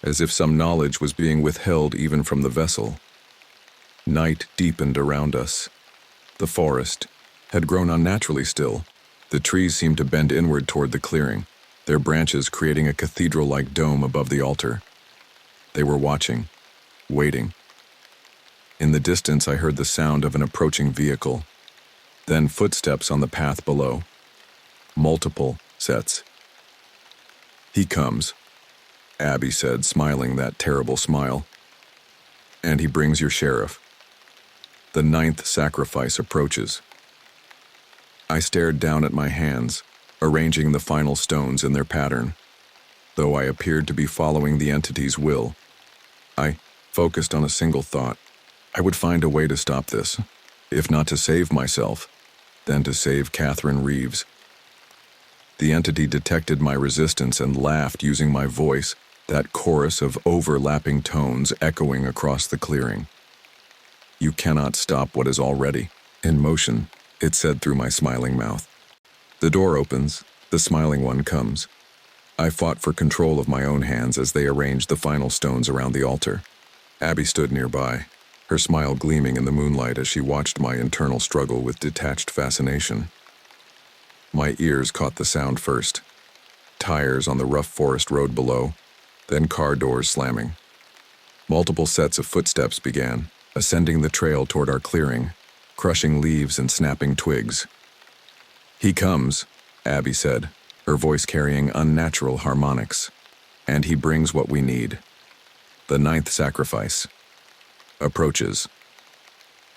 as if some knowledge was being withheld even from the vessel. Night deepened around us. The forest had grown unnaturally still. The trees seemed to bend inward toward the clearing, their branches creating a cathedral-like dome above the altar. They were watching, waiting. In the distance, I heard the sound of an approaching vehicle, then footsteps on the path below. Multiple sets. He comes, Abby said, smiling that terrible smile. And he brings your sheriff. The 9th sacrifice approaches. I stared down at my hands, arranging the final stones in their pattern. Though I appeared to be following the entity's will, I focused on a single thought. I would find a way to stop this, if not to save myself, then to save Catherine Reeves. The entity detected my resistance and laughed using my voice, that chorus of overlapping tones echoing across the clearing. You cannot stop what is already in motion, it said through my smiling mouth. The door opens, the smiling one comes. I fought for control of my own hands as they arranged the final stones around the altar. Abby stood nearby, her smile gleaming in the moonlight as she watched my internal struggle with detached fascination. My ears caught the sound first. Tires on the rough forest road below, then car doors slamming. Multiple sets of footsteps began, ascending the trail toward our clearing, crushing leaves and snapping twigs. He comes, Abby said, her voice carrying unnatural harmonics. And he brings what we need. The 9th sacrifice approaches.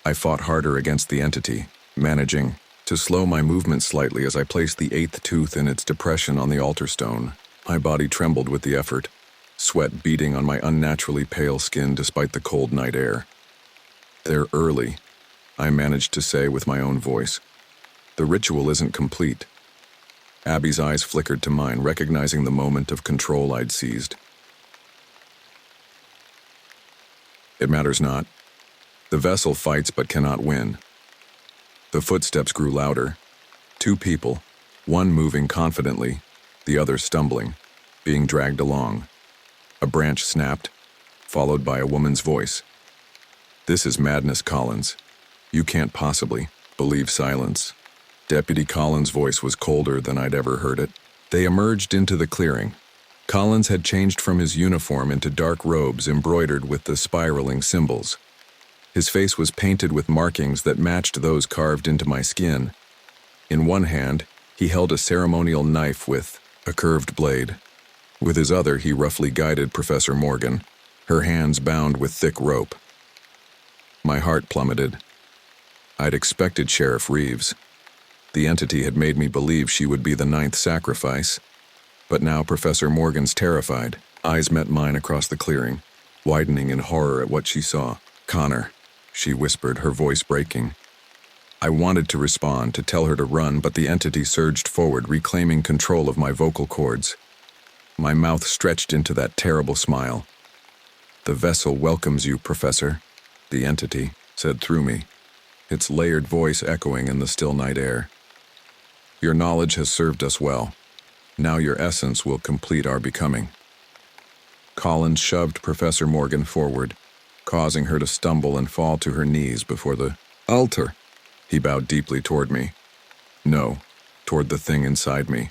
I fought harder against the entity, managing to slow my movement slightly as I placed the 8th tooth in its depression on the altar stone. My body trembled with the effort, sweat beading on my unnaturally pale skin despite the cold night air. They're early, I managed to say with my own voice. The ritual isn't complete. Abby's eyes flickered to mine, recognizing the moment of control I'd seized. It matters not. The vessel fights but cannot win. The footsteps grew louder. 2 people, one moving confidently, the other stumbling, being dragged along. A branch snapped, followed by a woman's voice. This is madness, Collins. You can't possibly believe silence. Deputy Collins' voice was colder than I'd ever heard it. They emerged into the clearing. Collins had changed from his uniform into dark robes embroidered with the spiraling symbols. His face was painted with markings that matched those carved into my skin. In one hand, he held a ceremonial knife with a curved blade. With his other, he roughly guided Professor Morgan, her hands bound with thick rope. My heart plummeted. I'd expected Sheriff Reeves. The entity had made me believe she would be the ninth sacrifice. But now Professor Morgan's terrified. Eyes met mine across the clearing, widening in horror at what she saw. "Connor," she whispered, her voice breaking. I wanted to respond, to tell her to run, but the entity surged forward, reclaiming control of my vocal cords. My mouth stretched into that terrible smile. "The vessel welcomes you, Professor," the entity said through me, its layered voice echoing in the still night air. "Your knowledge has served us well. Now your essence will complete our becoming." Collins shoved Professor Morgan forward, causing her to stumble and fall to her knees before the altar. He bowed deeply toward me. No, toward the thing inside me.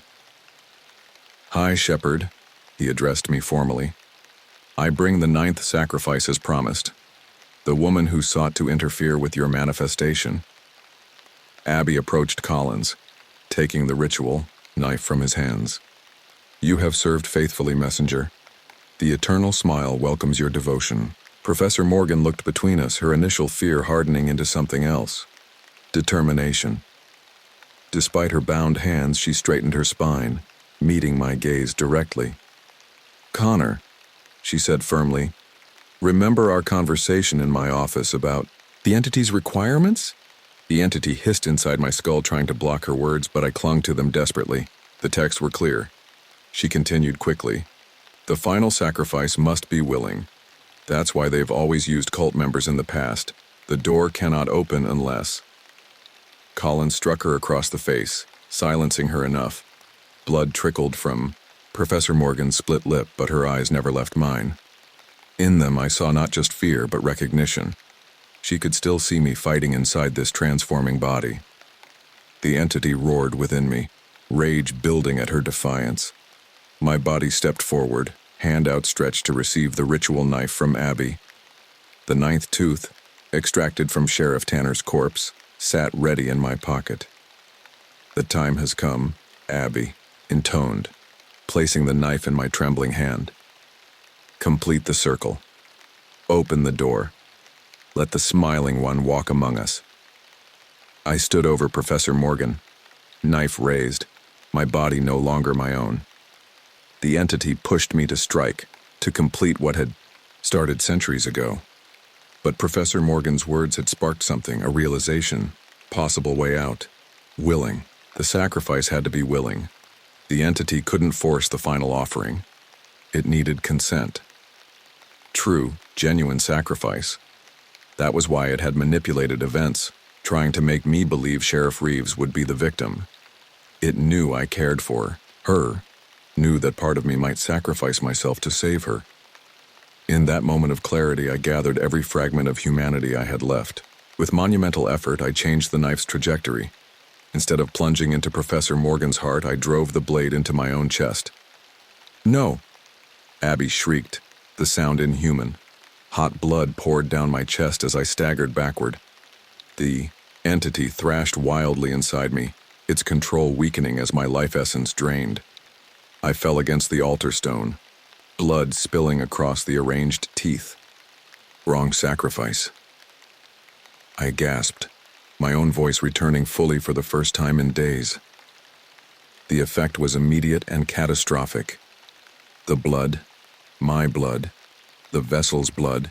"Hi, Shepard," he addressed me formally. "I bring the ninth sacrifice as promised, the woman who sought to interfere with your manifestation." Abby approached Collins, taking the ritual knife from his hands. "You have served faithfully, messenger. The eternal smile welcomes your devotion." Professor Morgan looked between us, her initial fear hardening into something else. Determination. Despite her bound hands, she straightened her spine, meeting my gaze directly. "Connor," she said firmly, "remember our conversation in my office about the entity's requirements?" The entity hissed inside my skull, trying to block her words, but I clung to them desperately. The texts were clear. She continued quickly. "The final sacrifice must be willing. That's why they've always used cult members in the past. The door cannot open unless..." Collins struck her across the face, silencing her enough. Blood trickled from Professor Morgan's split lip, but her eyes never left mine. In them I saw not just fear, but recognition. She could still see me fighting inside this transforming body. The entity roared within me, rage building at her defiance. My body stepped forward, hand outstretched to receive the ritual knife from Abby. The ninth tooth, extracted from Sheriff Tanner's corpse, sat ready in my pocket. "The time has come," Abby intoned, placing the knife in my trembling hand. "Complete the circle. Open the door. Let the smiling one walk among us." I stood over Professor Morgan, knife raised, my body no longer my own. The entity pushed me to strike, to complete what had started centuries ago. But Professor Morgan's words had sparked something, a realization, possible way out. Willing. The sacrifice had to be willing. The entity couldn't force the final offering. It needed consent. True, genuine sacrifice. That was why it had manipulated events, trying to make me believe Sheriff Reeves would be the victim. It knew I cared for her, knew that part of me might sacrifice myself to save her. In that moment of clarity, I gathered every fragment of humanity I had left. With monumental effort, I changed the knife's trajectory. Instead of plunging into Professor Morgan's heart, I drove the blade into my own chest. "No!" Abby shrieked, the sound inhuman. Hot blood poured down my chest as I staggered backward. The entity thrashed wildly inside me, its control weakening as my life essence drained. I fell against the altar stone, blood spilling across the arranged teeth. Wrong sacrifice. I gasped, my own voice returning fully for the first time in days. The effect was immediate and catastrophic. The blood, my blood, the vessel's blood,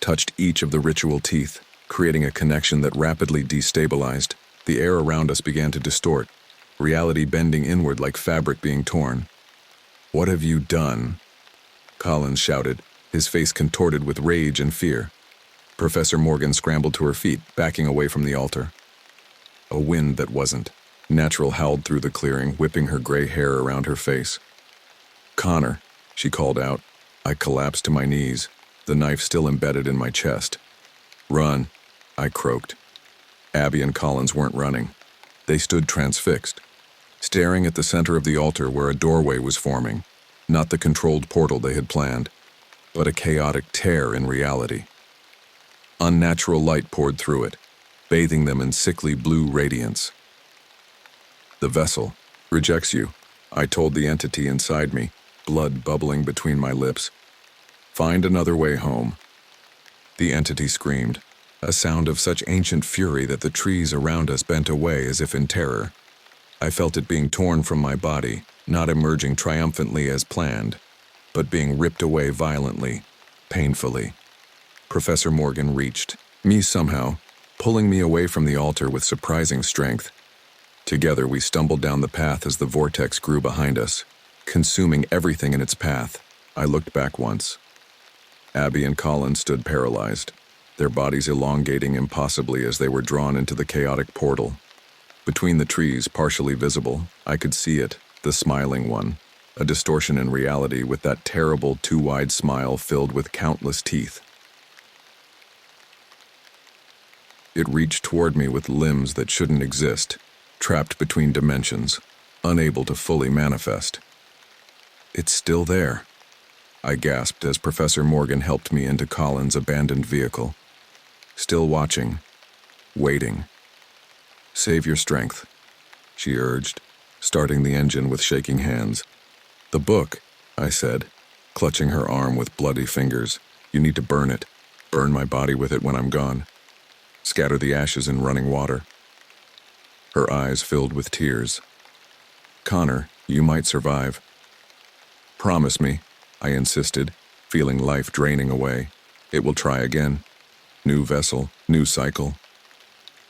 touched each of the ritual teeth, creating a connection that rapidly destabilized. The air around us began to distort, reality bending inward like fabric being torn. "What have you done?" Collins shouted, his face contorted with rage and fear. Professor Morgan scrambled to her feet, backing away from the altar. A wind that wasn't natural howled through the clearing, whipping her gray hair around her face. "Connor," she called out. I collapsed to my knees, the knife still embedded in my chest. "Run," I croaked. Abby and Collins weren't running. They stood transfixed, staring at the center of the altar where a doorway was forming, not the controlled portal they had planned, but a chaotic tear in reality. Unnatural light poured through it, bathing them in sickly blue radiance. "The vessel rejects you," I told the entity inside me, blood bubbling between my lips. Find another way home. The entity screamed, a sound of such ancient fury that the trees around us bent away as if in terror. I felt it being torn from my body, not emerging triumphantly as planned, but being ripped away violently, painfully. Professor Morgan reached me somehow, pulling me away from the altar with surprising strength. Together we stumbled down the path as the vortex grew behind us, consuming everything in its path. I looked back once. Abby and Colin stood paralyzed, their bodies elongating impossibly as they were drawn into the chaotic portal. Between the trees, partially visible, I could see it, the smiling one, a distortion in reality with that terrible, too-wide smile filled with countless teeth. It reached toward me with limbs that shouldn't exist, trapped between dimensions, unable to fully manifest. It's still there, I gasped as Professor Morgan helped me into Colin's abandoned vehicle. Still watching, waiting. Save your strength, she urged, starting the engine with shaking hands. The book, I said, clutching her arm with bloody fingers. You need to burn it. Burn my body with it when I'm gone. Scatter the ashes in running water. Her eyes filled with tears. Connor, you might survive. Promise me, I insisted, feeling life draining away. It will try again. New vessel, new cycle.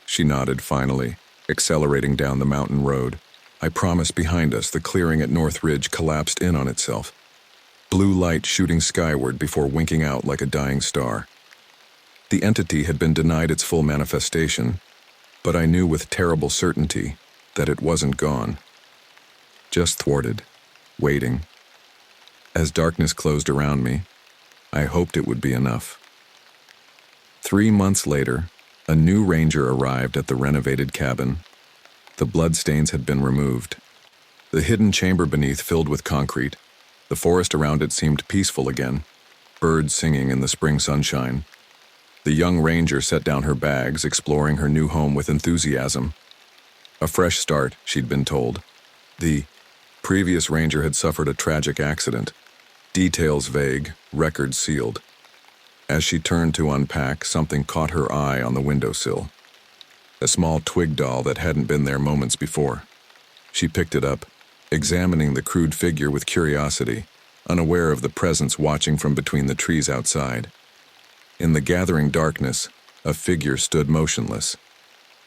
She nodded finally, accelerating down the mountain road. I promise. Behind us, the clearing at North Ridge collapsed in on itself. Blue light shooting skyward before winking out like a dying star. The entity had been denied its full manifestation, but I knew with terrible certainty that it wasn't gone. Just thwarted, waiting. As darkness closed around me, I hoped it would be enough. 3 months later, a new ranger arrived at the renovated cabin. The bloodstains had been removed. The hidden chamber beneath filled with concrete. The forest around it seemed peaceful again, birds singing in the spring sunshine. The young ranger set down her bags, exploring her new home with enthusiasm. A fresh start, she'd been told. The previous ranger had suffered a tragic accident. Details vague, records sealed. As she turned to unpack, something caught her eye on the windowsill. A small twig doll that hadn't been there moments before. She picked it up, examining the crude figure with curiosity, unaware of the presence watching from between the trees outside. In the gathering darkness, a figure stood motionless.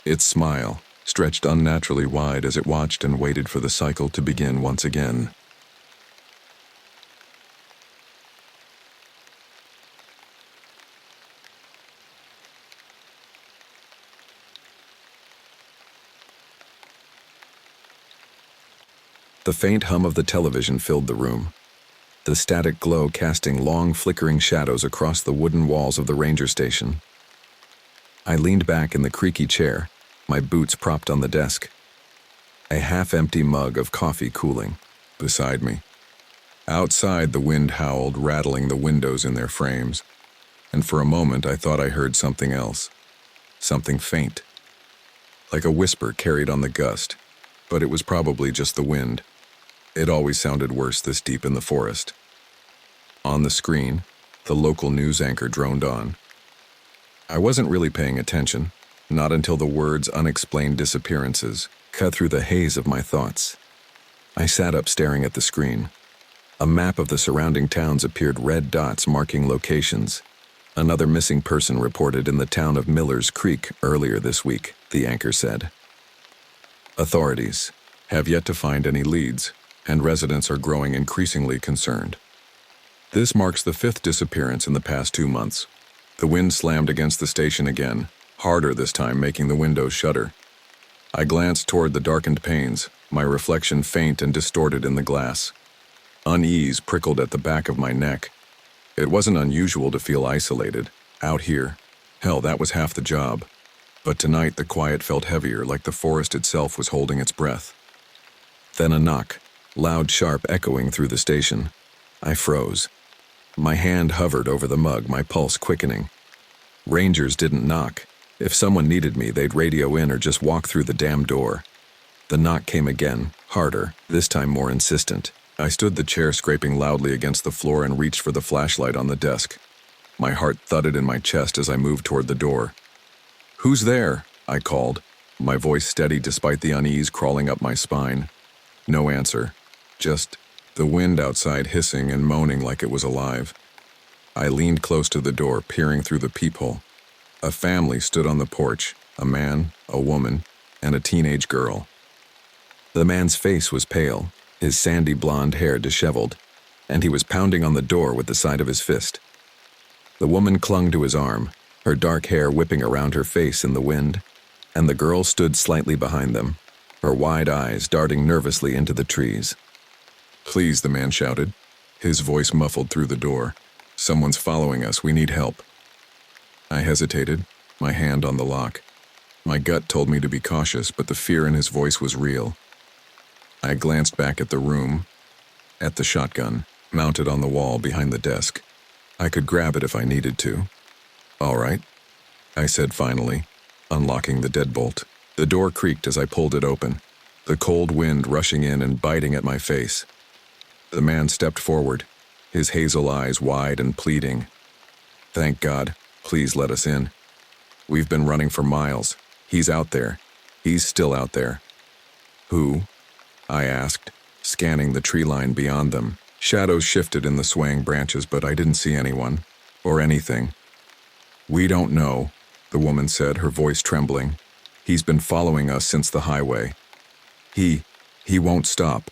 Its smile stretched unnaturally wide as it watched and waited for the cycle to begin once again. The faint hum of the television filled the room, the static glow casting long flickering shadows across the wooden walls of the ranger station. I leaned back in the creaky chair, my boots propped on the desk. A half-empty mug of coffee cooling beside me. Outside, the wind howled, rattling the windows in their frames, and for a moment I thought I heard something else. Something faint. Like a whisper carried on the gust, but it was probably just the wind. It always sounded worse this deep in the forest. On the screen, the local news anchor droned on. I wasn't really paying attention, not until the words "unexplained disappearances" cut through the haze of my thoughts. I sat up staring at the screen. A map of the surrounding towns appeared, red dots marking locations. Another missing person reported in the town of Millers Creek earlier this week, the anchor said. Authorities have yet to find any leads, and residents are growing increasingly concerned. This marks the 5th disappearance in the past 2 months. The wind slammed against the station again, harder this time, making the windows shudder. I glanced toward the darkened panes, my reflection faint and distorted in the glass. Unease prickled at the back of my neck. It wasn't unusual to feel isolated, out here. Hell, that was half the job. But tonight the quiet felt heavier, like the forest itself was holding its breath. Then a knock, loud, sharp, echoing through the station. I froze. My hand hovered over the mug, my pulse quickening. Rangers didn't knock. If someone needed me, they'd radio in or just walk through the damn door. The knock came again, harder, this time more insistent. I stood the chair scraping loudly against the floor and reached for the flashlight on the desk. My heart thudded in my chest as I moved toward the door. "Who's there?" I called, my voice steady despite the unease crawling up my spine. No answer, just the wind outside hissing and moaning like it was alive. I leaned close to the door, peering through the peephole. A family stood on the porch, a man, a woman, and a teenage girl. The man's face was pale, his sandy blonde hair disheveled, and he was pounding on the door with the side of his fist. The woman clung to his arm, her dark hair whipping around her face in the wind, and the girl stood slightly behind them, her wide eyes darting nervously into the trees. "Please," the man shouted, his voice muffled through the door. "Someone's following us. We need help." I hesitated, my hand on the lock. My gut told me to be cautious, but the fear in his voice was real. I glanced back at the room, at the shotgun, mounted on the wall behind the desk. I could grab it if I needed to. "All right," I said finally, unlocking the deadbolt. The door creaked as I pulled it open, the cold wind rushing in and biting at my face. The man stepped forward, his hazel eyes wide and pleading. "Thank God. Please let us in. We've been running for miles. He's out there. He's still out there." "Who?" I asked, scanning the tree line beyond them. Shadows shifted in the swaying branches, but I didn't see anyone, or anything. "We don't know," the woman said, her voice trembling. "He's been following us since the highway. He won't stop."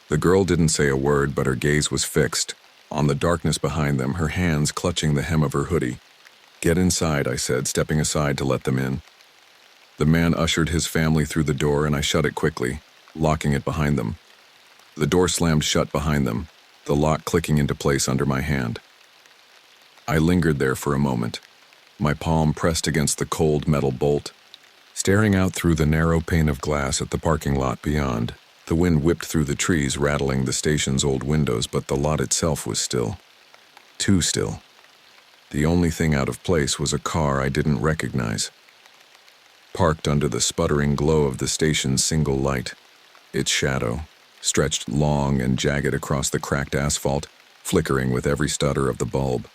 The girl didn't say a word, but her gaze was fixed, on the darkness behind them, her hands clutching the hem of her hoodie. "Get inside," I said, stepping aside to let them in. The man ushered his family through the door, and I shut it quickly, locking it behind them. The door slammed shut behind them, the lock clicking into place under my hand. I lingered there for a moment, my palm pressed against the cold metal bolt, staring out through the narrow pane of glass at the parking lot beyond. The wind whipped through the trees, rattling the station's old windows, but the lot itself was still. Too still. The only thing out of place was a car I didn't recognize, parked under the sputtering glow of the station's single light. Its shadow stretched long and jagged across the cracked asphalt, flickering with every stutter of the bulb.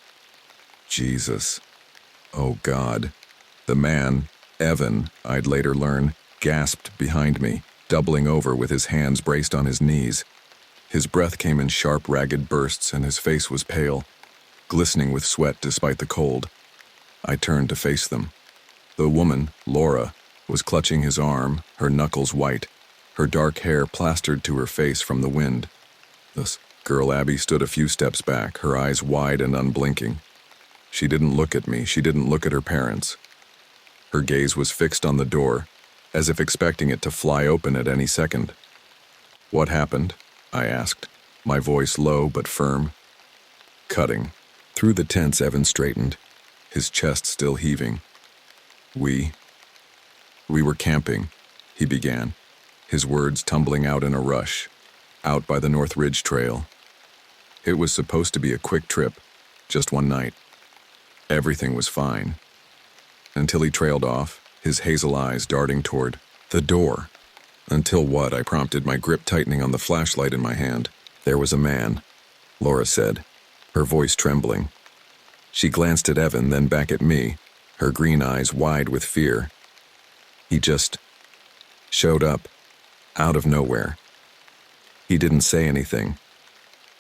Jesus. Oh God. The man, Evan, I'd later learn, gasped behind me, doubling over with his hands braced on his knees. His breath came in sharp, ragged bursts, and his face was pale, glistening with sweat despite the cold. I turned to face them. The woman, Laura, was clutching his arm, her knuckles white, her dark hair plastered to her face from the wind. The girl Abby stood a few steps back, her eyes wide and unblinking. She didn't look at me, she didn't look at her parents. Her gaze was fixed on the door, as if expecting it to fly open at any second. "What happened?" I asked, my voice low but firm. "Cutting." Through the tents, Evan straightened, his chest still heaving. We were camping," he began, his words tumbling out in a rush, "out by the North Ridge Trail. It was supposed to be a quick trip, just one night. Everything was fine. Until he trailed off, his hazel eyes darting toward the door. Until what? I prompted, my grip tightening on the flashlight in my hand. "There was a man," Laura said, her voice trembling. She glanced at Evan, then back at me, her green eyes wide with fear. "He just showed up, out of nowhere. He didn't say anything.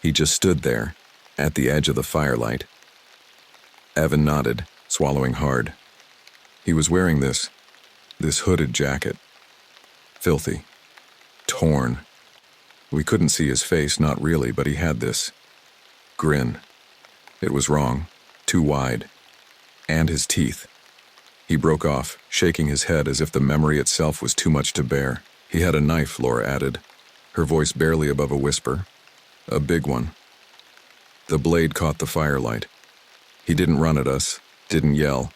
He just stood there, at the edge of the firelight." Evan nodded, swallowing hard. He was wearing this hooded jacket. Filthy. Torn. We couldn't see his face, not really, but he had this grin. It was wrong, too wide. And his teeth. He broke off, shaking his head as if the memory itself was too much to bear. "He had a knife," Laura added, her voice barely above a whisper. "A big one. The blade caught the firelight. He didn't run at us, didn't yell.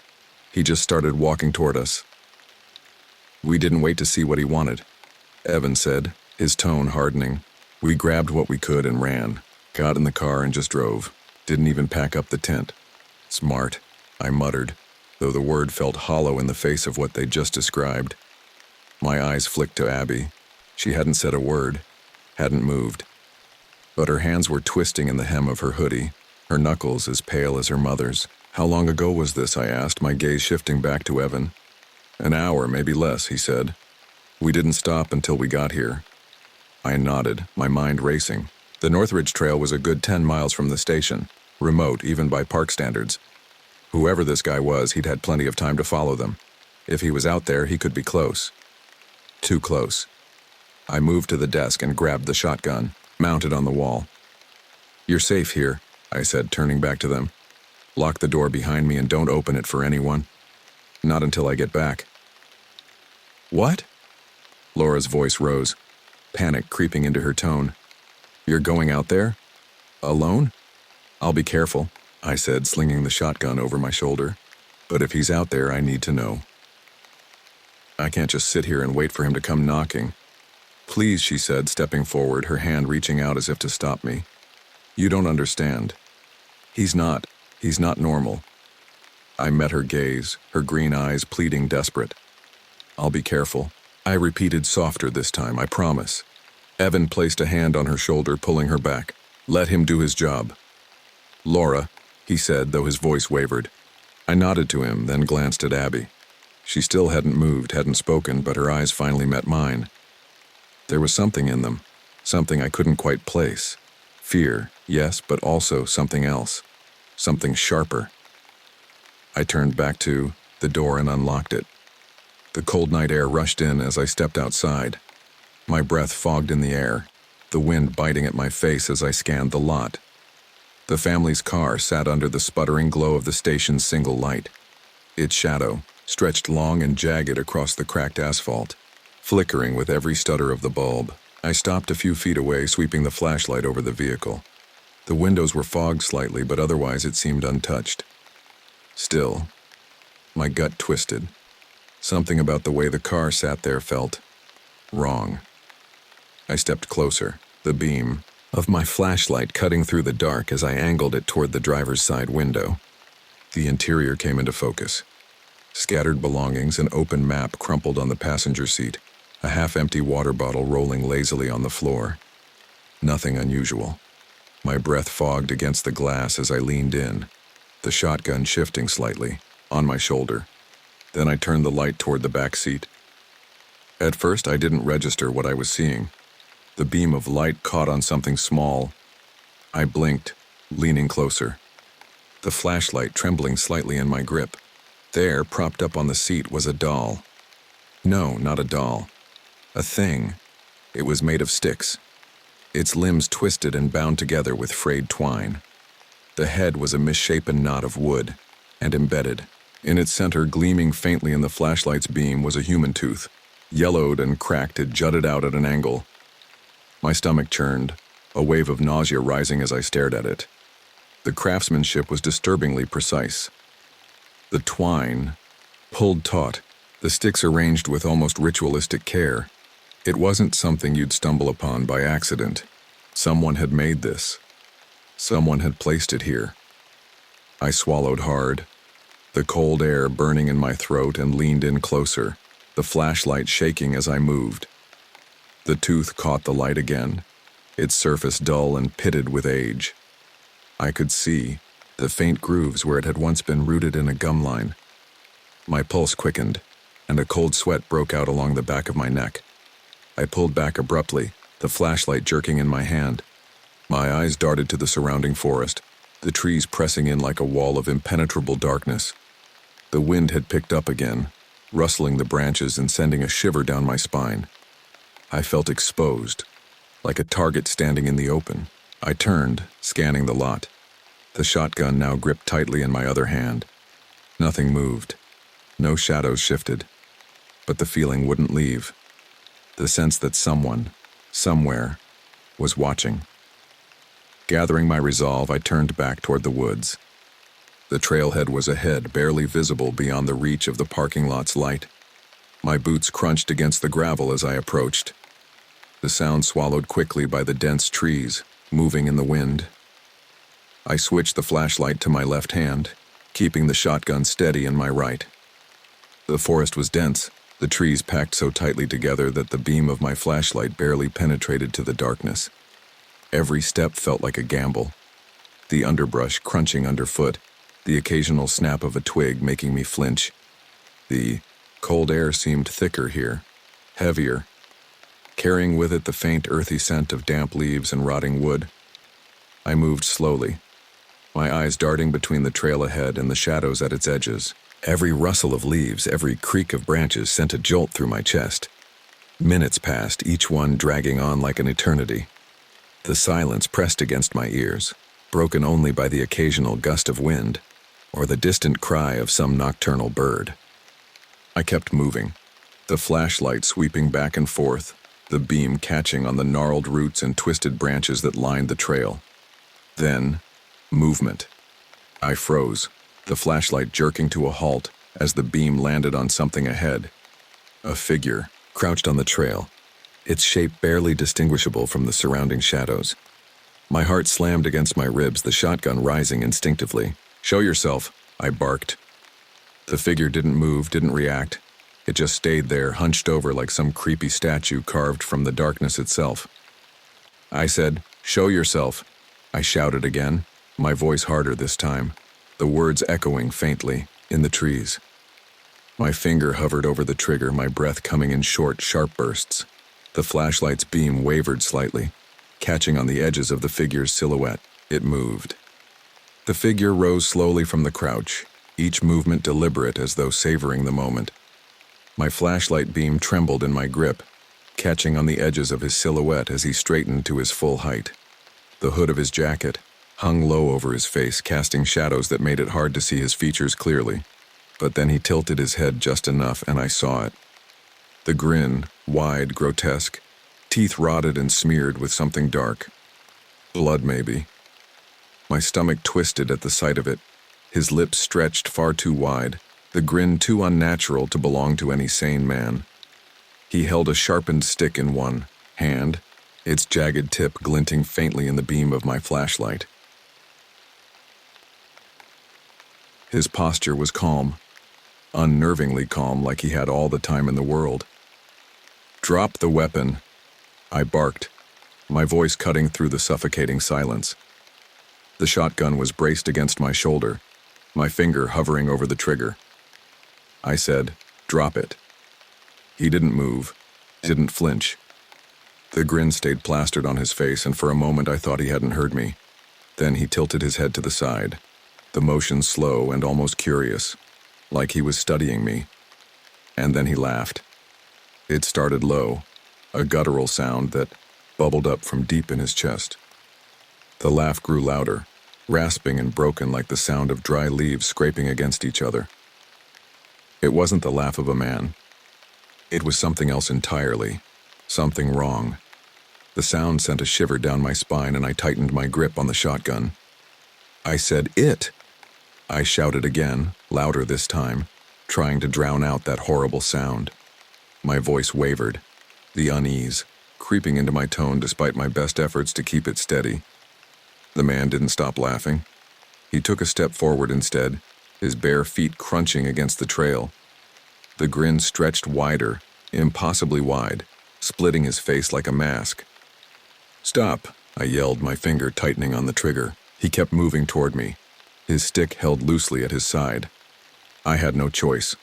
He just started walking toward us. We didn't wait to see what he wanted," Evan said, his tone hardening. "We grabbed what we could and ran, got in the car and just drove. Didn't even pack up the tent." "Smart," I muttered, though the word felt hollow in the face of what they'd just described. My eyes flicked to Abby. She hadn't said a word, hadn't moved. but her hands were twisting in the hem of her hoodie, her knuckles as pale as her mother's. "How long ago was this?" I asked, my gaze shifting back to Evan. "An hour, maybe less," he said. "We didn't stop until we got here." I nodded, my mind racing. The Northridge Trail was a good 10 miles from the station, remote even by park standards. Whoever this guy was, he'd had plenty of time to follow them. If he was out there, he could be close. Too close. I moved to the desk and grabbed the shotgun, mounted on the wall. "You're safe here," I said, turning back to them. "Lock the door behind me and don't open it for anyone. Not until I get back." "What?" Laura's voice rose, panic creeping into her tone. "You're going out there? Alone?" "I'll be careful," I said, slinging the shotgun over my shoulder. "But if he's out there, I need to know. I can't just sit here and wait for him to come knocking." "Please," she said, stepping forward, her hand reaching out as if to stop me. "You don't understand. He's not normal." I met her gaze, her green eyes pleading desperate. "I'll be careful," I repeated, softer this time, "I promise." Evan placed a hand on her shoulder, pulling her back. "Let him do his job." "Laura," he said, though his voice wavered. I nodded to him, then glanced at Abby. She still hadn't moved, hadn't spoken, but her eyes finally met mine. There was something in them, something I couldn't quite place. Fear, yes, but also something else. Something sharper. I turned back to the door and unlocked it. The cold night air rushed in as I stepped outside. My breath fogged in the air, the wind biting at my face as I scanned the lot. The family's car sat under the sputtering glow of the station's single light. Its shadow stretched long and jagged across the cracked asphalt, flickering with every stutter of the bulb. I stopped a few feet away, sweeping the flashlight over the vehicle. The windows were fogged slightly, but otherwise it seemed untouched. Still, my gut twisted. Something about the way the car sat there felt wrong. I stepped closer, the beam of my flashlight cutting through the dark as I angled it toward the driver's side window. The interior came into focus. Scattered belongings, an open map crumpled on the passenger seat, a half-empty water bottle rolling lazily on the floor. Nothing unusual. My breath fogged against the glass as I leaned in, the shotgun shifting slightly, on my shoulder. Then I turned the light toward the back seat. At first, I didn't register what I was seeing. The beam of light caught on something small. I blinked, leaning closer, the flashlight trembling slightly in my grip. There, propped up on the seat, was a doll. No, not a doll. A thing. It was made of sticks. Its limbs twisted and bound together with frayed twine. The head was a misshapen knot of wood, and embedded. In its center, gleaming faintly in the flashlight's beam, was a human tooth. Yellowed and cracked, it jutted out at an angle. My stomach churned, a wave of nausea rising as I stared at it. The craftsmanship was disturbingly precise. The twine, pulled taut, the sticks arranged with almost ritualistic care. It wasn't something you'd stumble upon by accident. Someone had made this. Someone had placed it here. I swallowed hard, the cold air burning in my throat, and leaned in closer, the flashlight shaking as I moved. The tooth caught the light again, its surface dull and pitted with age. I could see the faint grooves where it had once been rooted in a gum line. My pulse quickened, and a cold sweat broke out along the back of my neck. I pulled back abruptly, the flashlight jerking in my hand. My eyes darted to the surrounding forest, the trees pressing in like a wall of impenetrable darkness. The wind had picked up again, rustling the branches and sending a shiver down my spine. I felt exposed, like a target standing in the open. I turned, scanning the lot, the shotgun now gripped tightly in my other hand. Nothing moved. No shadows shifted. But the feeling wouldn't leave. The sense that someone, somewhere, was watching. Gathering my resolve, I turned back toward the woods. The trailhead was ahead, barely visible beyond the reach of the parking lot's light. My boots crunched against the gravel as I approached. The sound swallowed quickly by the dense trees, moving in the wind. I switched the flashlight to my left hand, keeping the shotgun steady in my right. The forest was dense, the trees packed so tightly together that the beam of my flashlight barely penetrated to the darkness. Every step felt like a gamble. The underbrush crunching underfoot, the occasional snap of a twig making me flinch. The cold air seemed thicker here, heavier, carrying with it the faint earthy scent of damp leaves and rotting wood. I moved slowly, my eyes darting between the trail ahead and the shadows at its edges. Every rustle of leaves, every creak of branches sent a jolt through my chest. Minutes passed, each one dragging on like an eternity. The silence pressed against my ears, broken only by the occasional gust of wind or the distant cry of some nocturnal bird. I kept moving, the flashlight sweeping back and forth, the beam catching on the gnarled roots and twisted branches that lined the trail. Then, movement. I froze, the flashlight jerking to a halt as the beam landed on something ahead. A figure, crouched on the trail, its shape barely distinguishable from the surrounding shadows. My heart slammed against my ribs, the shotgun rising instinctively. "Show yourself," I barked. The figure didn't move, didn't react. It just stayed there, hunched over like some creepy statue carved from the darkness itself. I said, "Show yourself." I shouted again, my voice harder this time, the words echoing faintly in the trees. My finger hovered over the trigger, my breath coming in short, sharp bursts. The flashlight's beam wavered slightly, catching on the edges of the figure's silhouette. It moved. The figure rose slowly from the crouch, each movement deliberate as though savoring the moment. My flashlight beam trembled in my grip, catching on the edges of his silhouette as he straightened to his full height. The hood of his jacket hung low over his face, casting shadows that made it hard to see his features clearly. But then he tilted his head just enough, and I saw it. The grin, wide, grotesque, teeth rotted and smeared with something dark. Blood, maybe. My stomach twisted at the sight of it, his lips stretched far too wide, the grin too unnatural to belong to any sane man. He held a sharpened stick in one hand, its jagged tip glinting faintly in the beam of my flashlight. His posture was calm, unnervingly calm, like he had all the time in the world. "Drop the weapon," I barked, my voice cutting through the suffocating silence. The shotgun was braced against my shoulder, my finger hovering over the trigger. I said, "Drop it." He didn't move, didn't flinch. The grin stayed plastered on his face, and for a moment I thought he hadn't heard me. Then he tilted his head to the side, the motion slow and almost curious, like he was studying me. And then he laughed. It started low, a guttural sound that bubbled up from deep in his chest. The laugh grew louder, rasping and broken like the sound of dry leaves scraping against each other. It wasn't the laugh of a man. It was something else entirely, something wrong. The sound sent a shiver down my spine, and I tightened my grip on the shotgun. I said, "It!" I shouted again, louder this time, trying to drown out that horrible sound. My voice wavered, the unease creeping into my tone despite my best efforts to keep it steady. The man didn't stop laughing. He took a step forward instead, his bare feet crunching against the trail. The grin stretched wider, impossibly wide, splitting his face like a mask. "Stop," I yelled, my finger tightening on the trigger. He kept moving toward me, his stick held loosely at his side. I had no choice.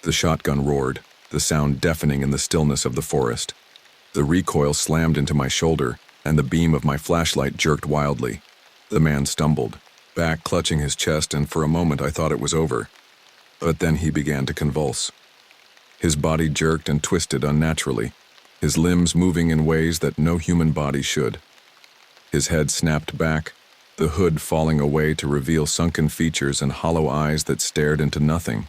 The shotgun roared, the sound deafening in the stillness of the forest. The recoil slammed into my shoulder, and the beam of my flashlight jerked wildly. The man stumbled, back clutching his chest, and for a moment I thought it was over. But then he began to convulse. His body jerked and twisted unnaturally, his limbs moving in ways that no human body should. His head snapped back, the hood falling away to reveal sunken features and hollow eyes that stared into nothing.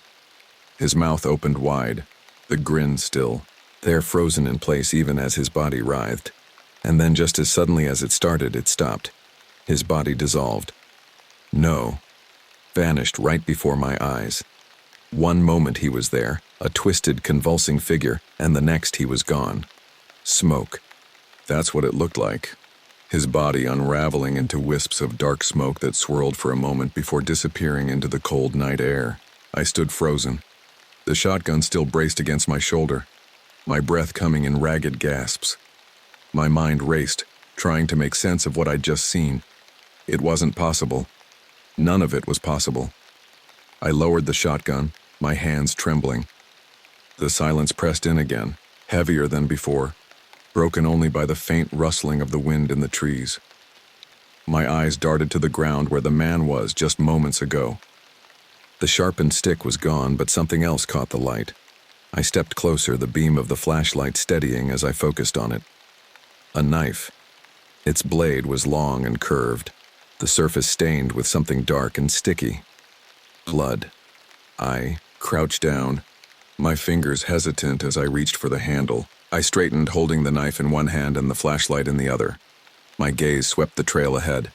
His mouth opened wide, the grin still, there frozen in place even as his body writhed. And then just as suddenly as it started, it stopped. His body dissolved. No, vanished right before my eyes. One moment he was there, a twisted, convulsing figure, and the next he was gone. Smoke. That's what it looked like. His body unraveling into wisps of dark smoke that swirled for a moment before disappearing into the cold night air. I stood frozen, the shotgun still braced against my shoulder, my breath coming in ragged gasps. My mind raced, trying to make sense of what I'd just seen. It wasn't possible. None of it was possible. I lowered the shotgun, my hands trembling. The silence pressed in again, heavier than before, broken only by the faint rustling of the wind in the trees. My eyes darted to the ground where the man was just moments ago. The sharpened stick was gone, but something else caught the light. I stepped closer, the beam of the flashlight steadying as I focused on it. A knife. Its blade was long and curved, the surface stained with something dark and sticky. Blood. I crouched down, my fingers hesitant as I reached for the handle. I straightened, holding the knife in one hand and the flashlight in the other. My gaze swept the trail ahead,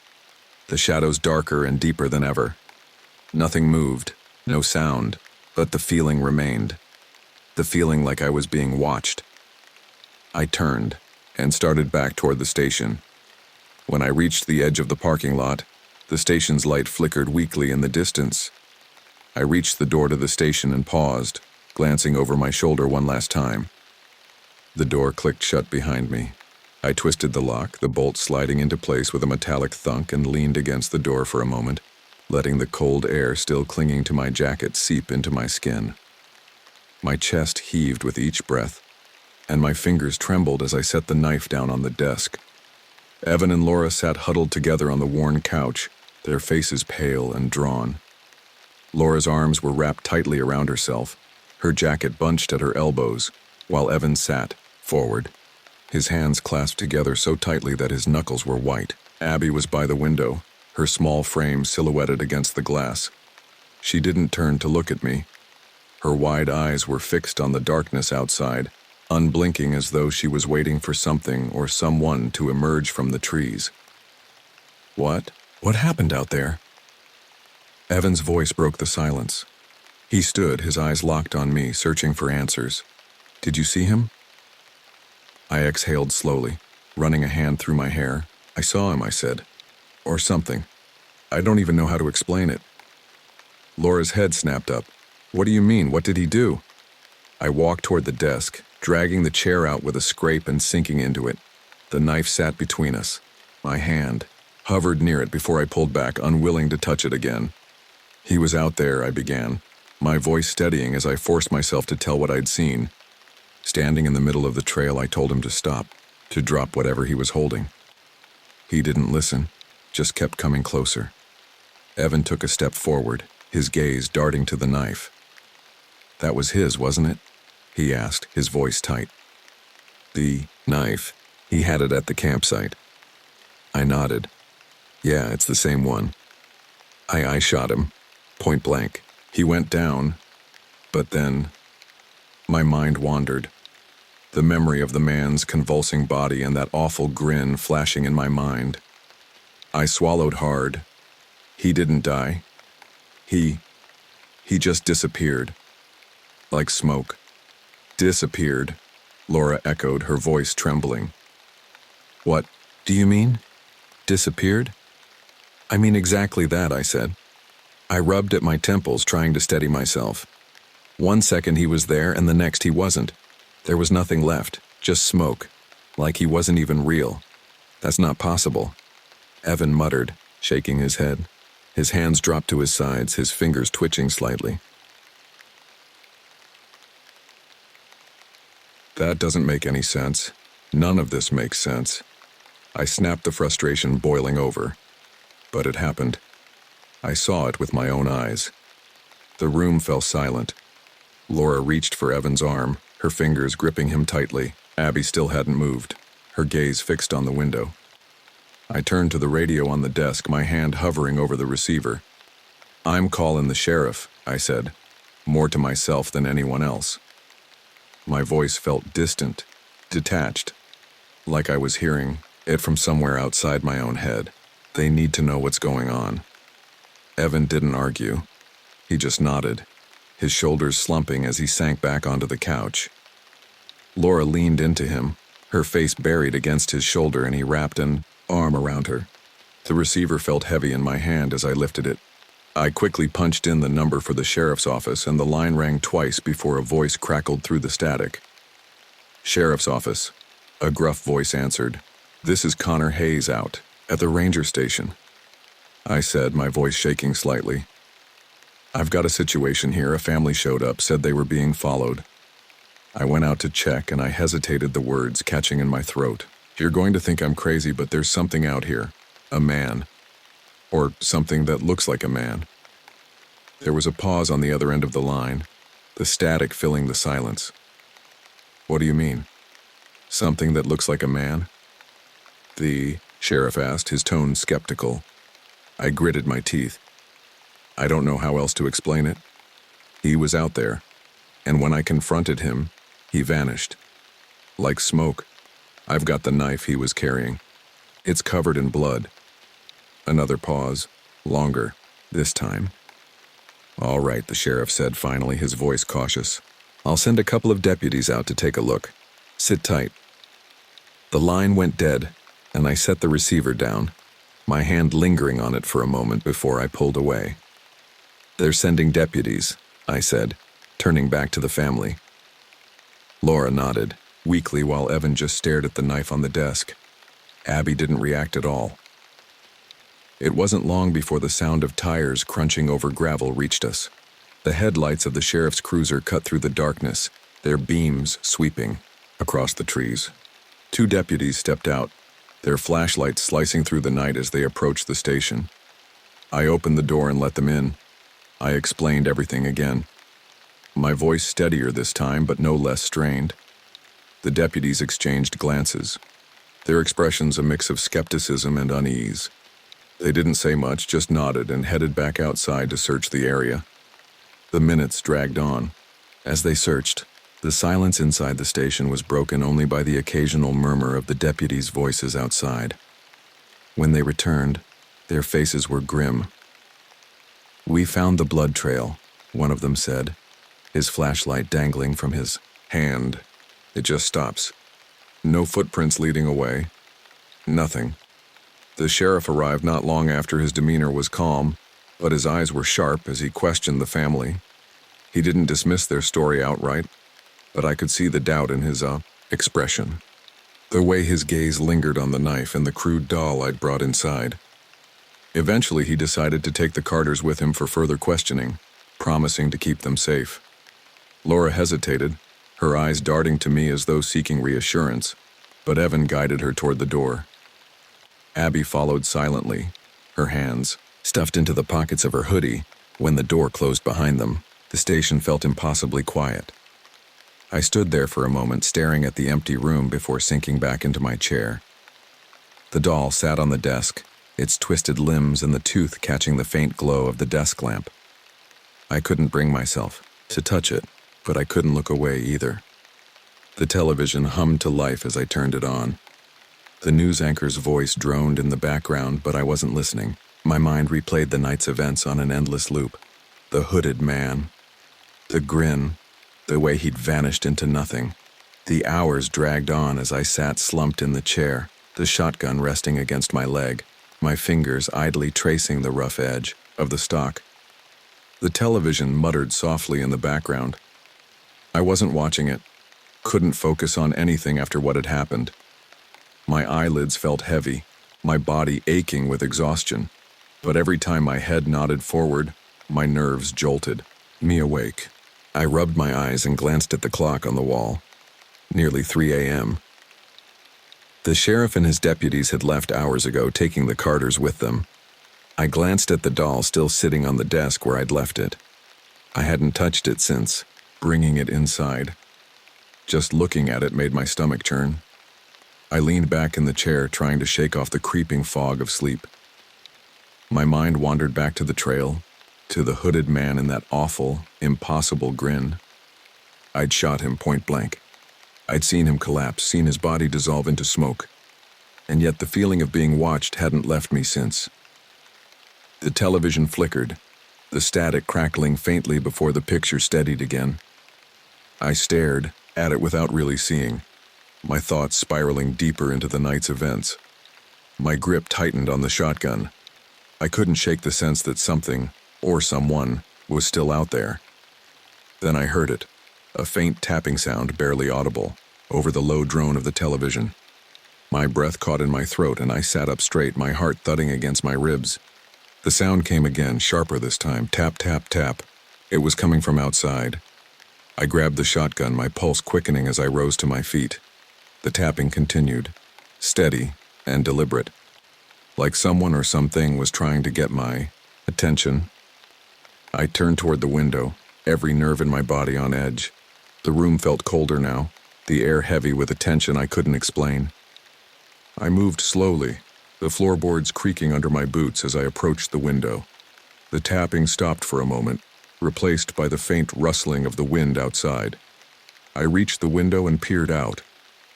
the shadows darker and deeper than ever. Nothing moved, no sound, but the feeling remained. The feeling like I was being watched. I turned and started back toward the station. When I reached the edge of the parking lot, the station's light flickered weakly in the distance. I reached the door to the station and paused, glancing over my shoulder one last time. The door clicked shut behind me. I twisted the lock, the bolt sliding into place with a metallic thunk, and leaned against the door for a moment, letting the cold air still clinging to my jacket seep into my skin. My chest heaved with each breath, and my fingers trembled as I set the knife down on the desk. Evan and Laura sat huddled together on the worn couch, their faces pale and drawn. Laura's arms were wrapped tightly around herself, her jacket bunched at her elbows, while Evan sat, forward, his hands clasped together so tightly that his knuckles were white. Abby was by the window, her small frame silhouetted against the glass. She didn't turn to look at me. Her wide eyes were fixed on the darkness outside, unblinking as though she was waiting for something or someone to emerge from the trees. What? What happened out there? Evan's voice broke the silence. He stood, his eyes locked on me, searching for answers. Did you see him? I exhaled slowly, running a hand through my hair. I saw him, I said. Or something. I don't even know how to explain it. Laura's head snapped up. What do you mean? What did he do? I walked toward the desk, dragging the chair out with a scrape and sinking into it. The knife sat between us. My hand hovered near it before I pulled back, unwilling to touch it again. He was out there, I began, my voice steadying as I forced myself to tell what I'd seen. Standing in the middle of the trail, I told him to stop, to drop whatever he was holding. He didn't listen, just kept coming closer. Evan took a step forward, his gaze darting to the knife. That was his, wasn't it? He asked, his voice tight. The knife. He had it at the campsite. I nodded. Yeah, it's the same one. I shot him, point blank. He went down, but then my mind wandered. The memory of the man's convulsing body and that awful grin flashing in my mind. I swallowed hard. He didn't die. He just disappeared. Like smoke. Disappeared, Laura echoed, her voice trembling. What do you mean? Disappeared? I mean exactly that, I said. I rubbed at my temples, trying to steady myself. 1 second he was there, and the next he wasn't. There was nothing left, just smoke, like he wasn't even real. That's not possible. Evan muttered, shaking his head. His hands dropped to his sides, his fingers twitching slightly. That doesn't make any sense. None of this makes sense. I snapped, the frustration boiling over. But it happened. I saw it with my own eyes. The room fell silent. Laura reached for Evan's arm, her fingers gripping him tightly. Abby still hadn't moved, her gaze fixed on the window. I turned to the radio on the desk, my hand hovering over the receiver. I'm calling the sheriff, I said, more to myself than anyone else. My voice felt distant, detached, like I was hearing it from somewhere outside my own head. They need to know what's going on. Evan didn't argue. He just nodded, his shoulders slumping as he sank back onto the couch. Laura leaned into him, her face buried against his shoulder, and he wrapped an arm around her. The receiver felt heavy in my hand as I lifted it. I quickly punched in the number for the sheriff's office, and the line rang twice before a voice crackled through the static. Sheriff's office, a gruff voice answered. "This is Connor Hayes out, at the ranger station," I said, my voice shaking slightly. "I've got a situation here. A family showed up, said they were being followed." I went out to check, and I hesitated, the words catching in my throat. "You're going to think I'm crazy, but there's something out here. A man. Or something that looks like a man." There was a pause on the other end of the line, the static filling the silence. "What do you mean? Something that looks like a man?" The sheriff asked, his tone skeptical. I gritted my teeth. I don't know how else to explain it. He was out there, and when I confronted him, he vanished. Like smoke. I've got the knife he was carrying. It's covered in blood. Another pause. Longer, this time. "All right," the sheriff said finally, his voice cautious. "I'll send a couple of deputies out to take a look. Sit tight." The line went dead, and I set the receiver down, my hand lingering on it for a moment before I pulled away. "They're sending deputies," I said, turning back to the family. Laura nodded, weakly, while Evan just stared at the knife on the desk. Abby didn't react at all. It wasn't long before the sound of tires crunching over gravel reached us. The headlights of the sheriff's cruiser cut through the darkness, their beams sweeping across the trees. 2 deputies stepped out, their flashlights slicing through the night as they approached the station. I opened the door and let them in. I explained everything again. My voice steadier this time, but no less strained. The deputies exchanged glances, their expressions a mix of skepticism and unease. They didn't say much, just nodded and headed back outside to search the area. The minutes dragged on. As they searched, the silence inside the station was broken only by the occasional murmur of the deputies' voices outside. When they returned, their faces were grim. "We found the blood trail," one of them said, his flashlight dangling from his hand. "It just stops. No footprints leading away. Nothing." The sheriff arrived not long after. His demeanor was calm, but his eyes were sharp as he questioned the family. He didn't dismiss their story outright, but I could see the doubt in his expression. The way his gaze lingered on the knife and the crude doll I'd brought inside. Eventually, he decided to take the Carters with him for further questioning, promising to keep them safe. Laura hesitated, her eyes darting to me as though seeking reassurance, but Evan guided her toward the door. Abby followed silently, her hands stuffed into the pockets of her hoodie. When the door closed behind them, the station felt impossibly quiet. I stood there for a moment, staring at the empty room before sinking back into my chair. The doll sat on the desk, its twisted limbs and the tooth catching the faint glow of the desk lamp. I couldn't bring myself to touch it, but I couldn't look away either. The television hummed to life as I turned it on. The news anchor's voice droned in the background, but I wasn't listening. My mind replayed the night's events on an endless loop. The hooded man, the grin, the way he'd vanished into nothing. The hours dragged on as I sat slumped in the chair, the shotgun resting against my leg, my fingers idly tracing the rough edge of the stock. The television muttered softly in the background. I wasn't watching it, couldn't focus on anything after what had happened. My eyelids felt heavy, my body aching with exhaustion, but every time my head nodded forward, my nerves jolted me awake. I rubbed my eyes and glanced at the clock on the wall. Nearly 3 a.m. The sheriff and his deputies had left hours ago, taking the Carters with them. I glanced at the doll still sitting on the desk where I'd left it. I hadn't touched it since bringing it inside. Just looking at it made my stomach churn. I leaned back in the chair, trying to shake off the creeping fog of sleep. My mind wandered back to the trail, to the hooded man in that awful, impossible grin. I'd shot him point blank. I'd seen him collapse, seen his body dissolve into smoke, and yet the feeling of being watched hadn't left me since. The television flickered, the static crackling faintly before the picture steadied again. I stared at it without really seeing, my thoughts spiraling deeper into the night's events. My grip tightened on the shotgun. I couldn't shake the sense that something, or someone, was still out there. Then I heard it, a faint tapping sound barely audible, over the low drone of the television. My breath caught in my throat and I sat up straight, my heart thudding against my ribs. The sound came again, sharper this time, tap, tap, tap. It was coming from outside. I grabbed the shotgun, my pulse quickening as I rose to my feet. The tapping continued, steady and deliberate, like someone or something was trying to get my attention. I turned toward the window, every nerve in my body on edge. The room felt colder now, the air heavy with a tension I couldn't explain. I moved slowly, the floorboards creaking under my boots as I approached the window. The tapping stopped for a moment, replaced by the faint rustling of the wind outside. I reached the window and peered out,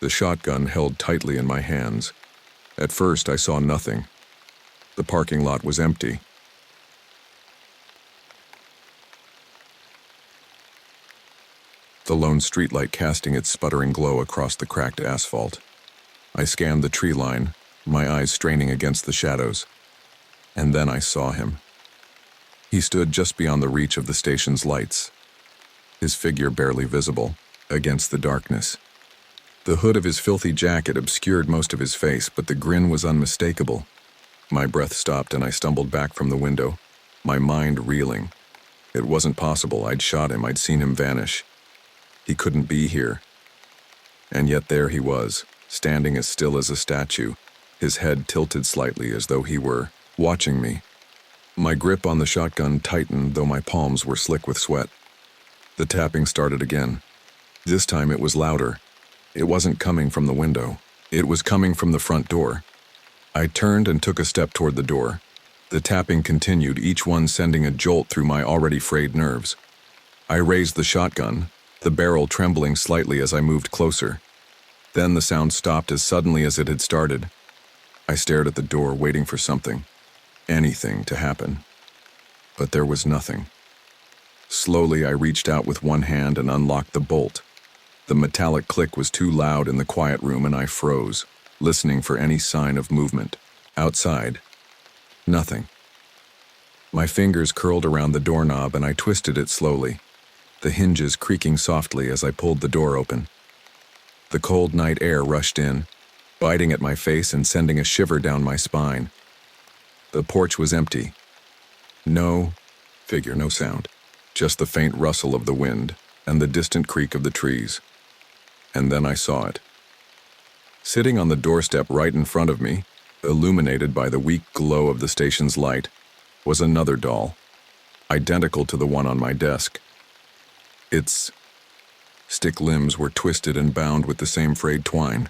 the shotgun held tightly in my hands. At first, I saw nothing. The parking lot was empty. The lone streetlight casting its sputtering glow across the cracked asphalt. I scanned the tree line, my eyes straining against the shadows. And then I saw him. He stood just beyond the reach of the station's lights, his figure barely visible against the darkness. The hood of his filthy jacket obscured most of his face, but the grin was unmistakable. My breath stopped and I stumbled back from the window, my mind reeling. It wasn't possible. I'd shot him. I'd seen him vanish. He couldn't be here. And yet there he was, standing as still as a statue, his head tilted slightly as though he were watching me. My grip on the shotgun tightened, though my palms were slick with sweat. The tapping started again. This time it was louder. It wasn't coming from the window. It was coming from the front door. I turned and took a step toward the door. The tapping continued, each one sending a jolt through my already frayed nerves. I raised the shotgun, the barrel trembling slightly as I moved closer. Then the sound stopped as suddenly as it had started. I stared at the door, waiting for something, anything to happen. But there was nothing. Slowly, I reached out with one hand and unlocked the bolt. The metallic click was too loud in the quiet room and I froze, listening for any sign of movement. Outside, nothing. My fingers curled around the doorknob and I twisted it slowly, the hinges creaking softly as I pulled the door open. The cold night air rushed in, biting at my face and sending a shiver down my spine. The porch was empty. No figure, no sound, just the faint rustle of the wind and the distant creak of the trees. And then I saw it. Sitting on the doorstep right in front of me, illuminated by the weak glow of the station's light, was another doll, identical to the one on my desk. Its stick limbs were twisted and bound with the same frayed twine.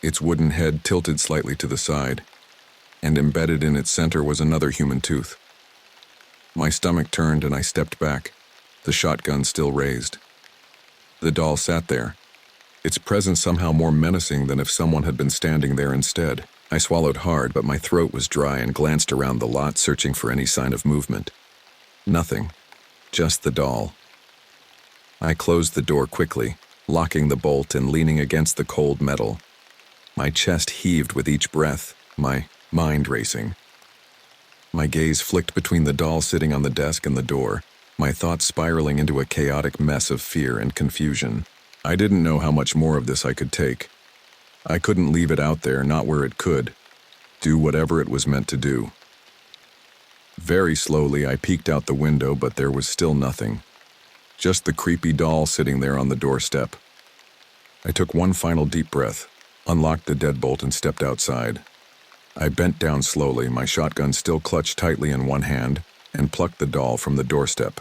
Its wooden head tilted slightly to the side, and embedded in its center was another human tooth. My stomach turned and I stepped back, the shotgun still raised. The doll sat there, its presence somehow more menacing than if someone had been standing there instead. I swallowed hard, but my throat was dry and glanced around the lot, searching for any sign of movement. Nothing, just the doll. I closed the door quickly, locking the bolt and leaning against the cold metal. My chest heaved with each breath, my mind racing. My gaze flicked between the doll sitting on the desk and the door, my thoughts spiraling into a chaotic mess of fear and confusion. I didn't know how much more of this I could take. I couldn't leave it out there, not where it could do whatever it was meant to do. Very slowly, I peeked out the window, but there was still nothing. Just the creepy doll sitting there on the doorstep. I took one final deep breath, unlocked the deadbolt, and stepped outside. I bent down slowly, my shotgun still clutched tightly in one hand, and plucked the doll from the doorstep.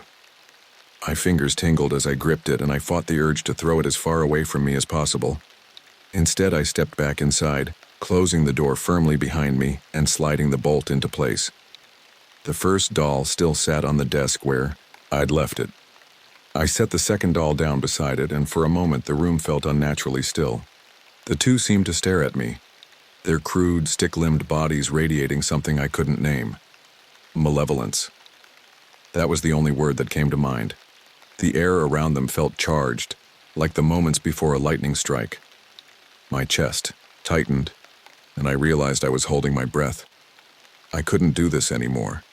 My fingers tingled as I gripped it, and I fought the urge to throw it as far away from me as possible. Instead, I stepped back inside, closing the door firmly behind me and sliding the bolt into place. The first doll still sat on the desk where I'd left it. I set the second doll down beside it, and for a moment the room felt unnaturally still. The two seemed to stare at me, their crude, stick-limbed bodies radiating something I couldn't name. Malevolence. That was the only word that came to mind. The air around them felt charged, like the moments before a lightning strike. My chest tightened, and I realized I was holding my breath. I couldn't do this anymore.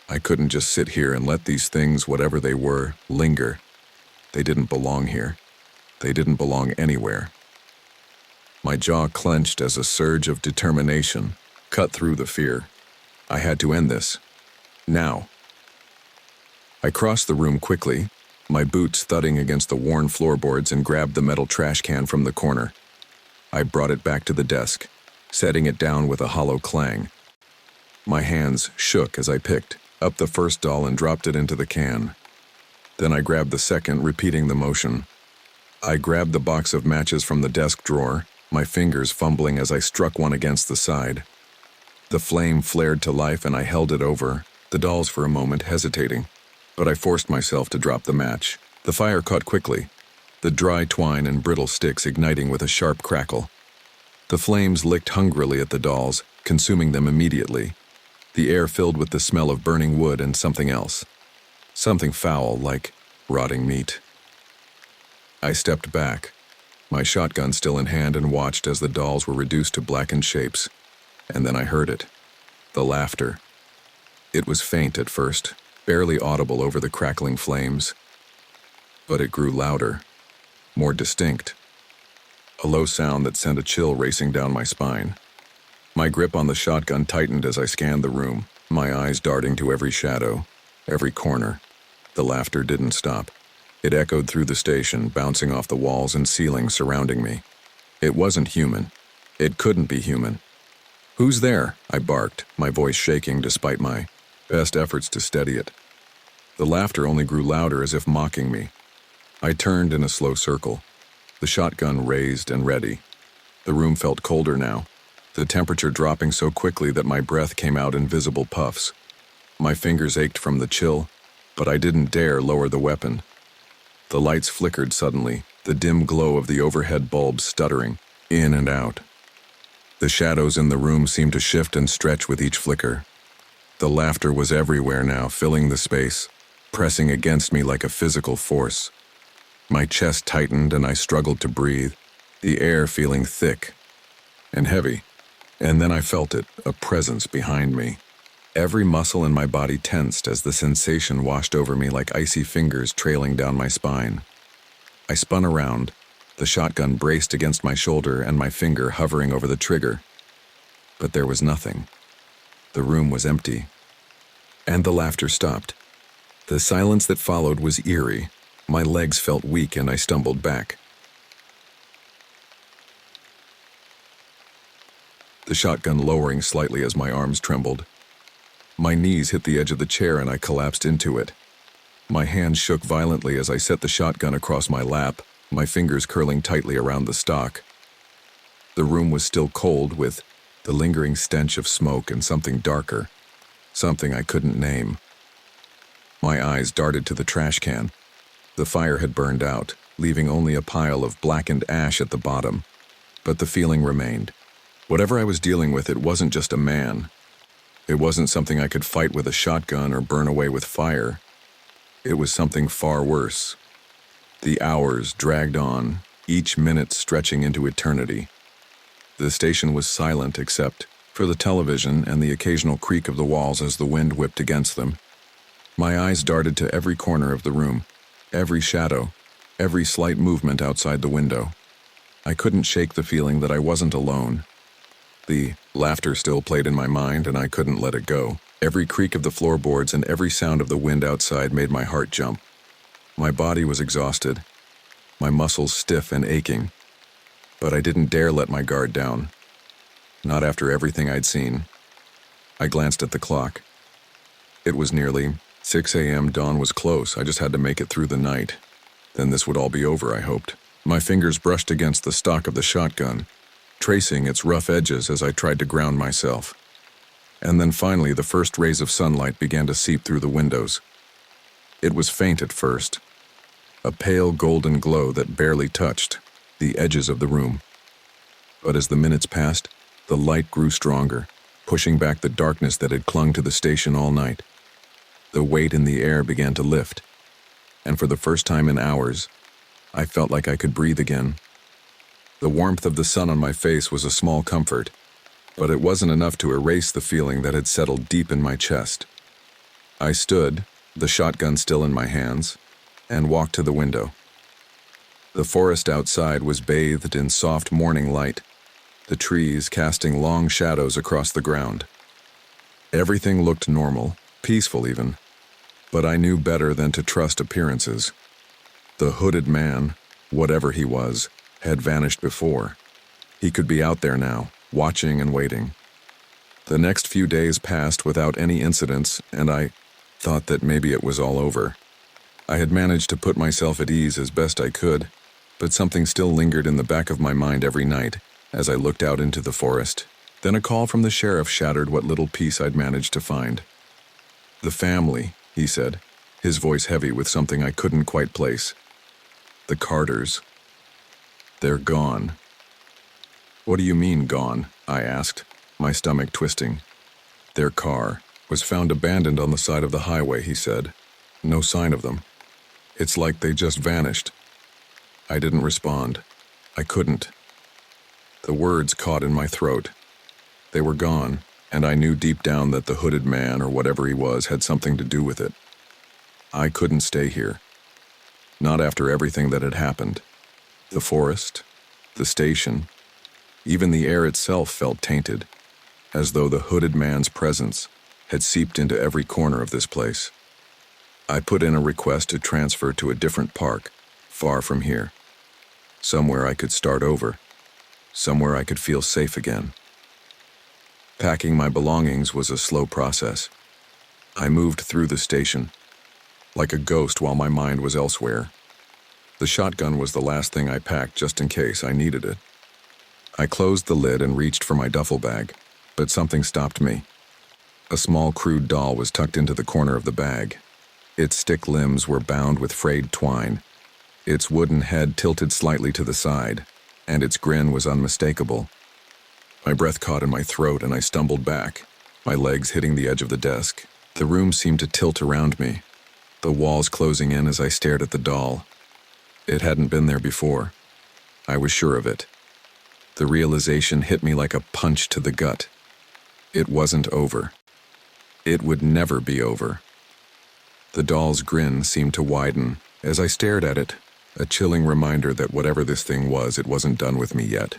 I couldn't just sit here and let these things, whatever they were, linger. They didn't belong here. They didn't belong anywhere. My My jaw clenched as a surge of determination cut through the fear. I had to end this. Now. I crossed the room quickly, my boots thudding against the worn floorboards, and grabbed the metal trash can from the corner. I brought it back to the desk, setting it down with a hollow clang. My hands shook as I picked up the first doll and dropped it into the can. Then I grabbed the second, repeating the motion. I grabbed the box of matches from the desk drawer, my fingers fumbling as I struck one against the side. The flame flared to life and I held it over, the dolls for a moment hesitating. But I forced myself to drop the match. The fire caught quickly, the dry twine and brittle sticks igniting with a sharp crackle. The flames licked hungrily at the dolls, consuming them immediately. The air filled with the smell of burning wood and something else. Something foul, like rotting meat. I stepped back, my shotgun still in hand, and watched as the dolls were reduced to blackened shapes. And then I heard it. The laughter. It was faint at first, barely audible over the crackling flames. But it grew louder, more distinct. A low sound that sent a chill racing down my spine. My grip on the shotgun tightened as I scanned the room, my eyes darting to every shadow, every corner. The laughter didn't stop. It echoed through the station, bouncing off the walls and ceiling surrounding me. It wasn't human. It couldn't be human. "Who's there?" I barked, my voice shaking despite my best efforts to steady it. The laughter only grew louder, as if mocking me. I turned in a slow circle, the shotgun raised and ready. The room felt colder now, the temperature dropping so quickly that my breath came out in visible puffs. My fingers ached from the chill, but I didn't dare lower the weapon. The lights flickered suddenly, the dim glow of the overhead bulbs stuttering, in and out. The shadows in the room seemed to shift and stretch with each flicker. The laughter was everywhere now, filling the space, pressing against me like a physical force. My chest tightened and I struggled to breathe, the air feeling thick and heavy. And then I felt it, a presence behind me. Every muscle in my body tensed as the sensation washed over me like icy fingers trailing down my spine. I spun around, the shotgun braced against my shoulder and my finger hovering over the trigger. But there was nothing. The room was empty. And the laughter stopped. The silence that followed was eerie. My legs felt weak and I stumbled back. The shotgun lowering slightly as my arms trembled. My knees hit the edge of the chair and I collapsed into it. My hands shook violently as I set the shotgun across my lap, my fingers curling tightly around the stock. The room was still cold, with the lingering stench of smoke and something darker, something I couldn't name. My eyes darted to the trash can. The fire had burned out, leaving only a pile of blackened ash at the bottom. But the feeling remained. Whatever I was dealing with, it wasn't just a man. It wasn't something I could fight with a shotgun or burn away with fire. It was something far worse. The hours dragged on, each minute stretching into eternity. The station was silent except for the television and the occasional creak of the walls as the wind whipped against them. My eyes darted to every corner of the room, every shadow, every slight movement outside the window. I couldn't shake the feeling that I wasn't alone. The laughter still played in my mind and I couldn't let it go. Every creak of the floorboards and every sound of the wind outside made my heart jump. My body was exhausted, my muscles stiff and aching. But I didn't dare let my guard down. Not after everything I'd seen. I glanced at the clock. It was nearly 6 a.m. Dawn was close. I just had to make it through the night. Then this would all be over, I hoped. My fingers brushed against the stock of the shotgun, tracing its rough edges as I tried to ground myself. And then finally, the first rays of sunlight began to seep through the windows. It was faint at first, a pale golden glow that barely touched the edges of the room. But as the minutes passed, the light grew stronger, pushing back the darkness that had clung to the station all night. The weight in the air began to lift, and for the first time in hours, I felt like I could breathe again. The warmth of the sun on my face was a small comfort, but it wasn't enough to erase the feeling that had settled deep in my chest. I stood, the shotgun still in my hands, and walked to the window. The forest outside was bathed in soft morning light, the trees casting long shadows across the ground. Everything looked normal, peaceful even, but I knew better than to trust appearances. The hooded man, whatever he was, had vanished before. He could be out there now, watching and waiting. The next few days passed without any incidents, and I thought that maybe it was all over. I had managed to put myself at ease as best I could, but something still lingered in the back of my mind every night as I looked out into the forest. Then a call from the sheriff shattered what little peace I'd managed to find. "The family," he said, his voice heavy with something I couldn't quite place. "The Carters. They're gone." "What do you mean, gone?" I asked, my stomach twisting. "Their car was found abandoned on the side of the highway," he said. "No sign of them. It's like they just vanished." I didn't respond. I couldn't. The words caught in my throat. They were gone, and I knew deep down that the hooded man, or whatever he was, had something to do with it. I couldn't stay here. Not after everything that had happened. The forest, the station, even the air itself felt tainted, as though the hooded man's presence had seeped into every corner of this place. I put in a request to transfer to a different park, far from here. Somewhere I could start over. Somewhere I could feel safe again. Packing my belongings was a slow process. I moved through the station, like a ghost while my mind was elsewhere. The shotgun was the last thing I packed just in case I needed it. I closed the lid and reached for my duffel bag, but something stopped me. A small crude doll was tucked into the corner of the bag. Its stick limbs were bound with frayed twine. Its wooden head tilted slightly to the side, and its grin was unmistakable. My breath caught in my throat and I stumbled back, my legs hitting the edge of the desk. The room seemed to tilt around me, the walls closing in as I stared at the doll. It hadn't been there before. I was sure of it. The realization hit me like a punch to the gut. It wasn't over. It would never be over. The doll's grin seemed to widen as I stared at it, a chilling reminder that whatever this thing was, it wasn't done with me yet.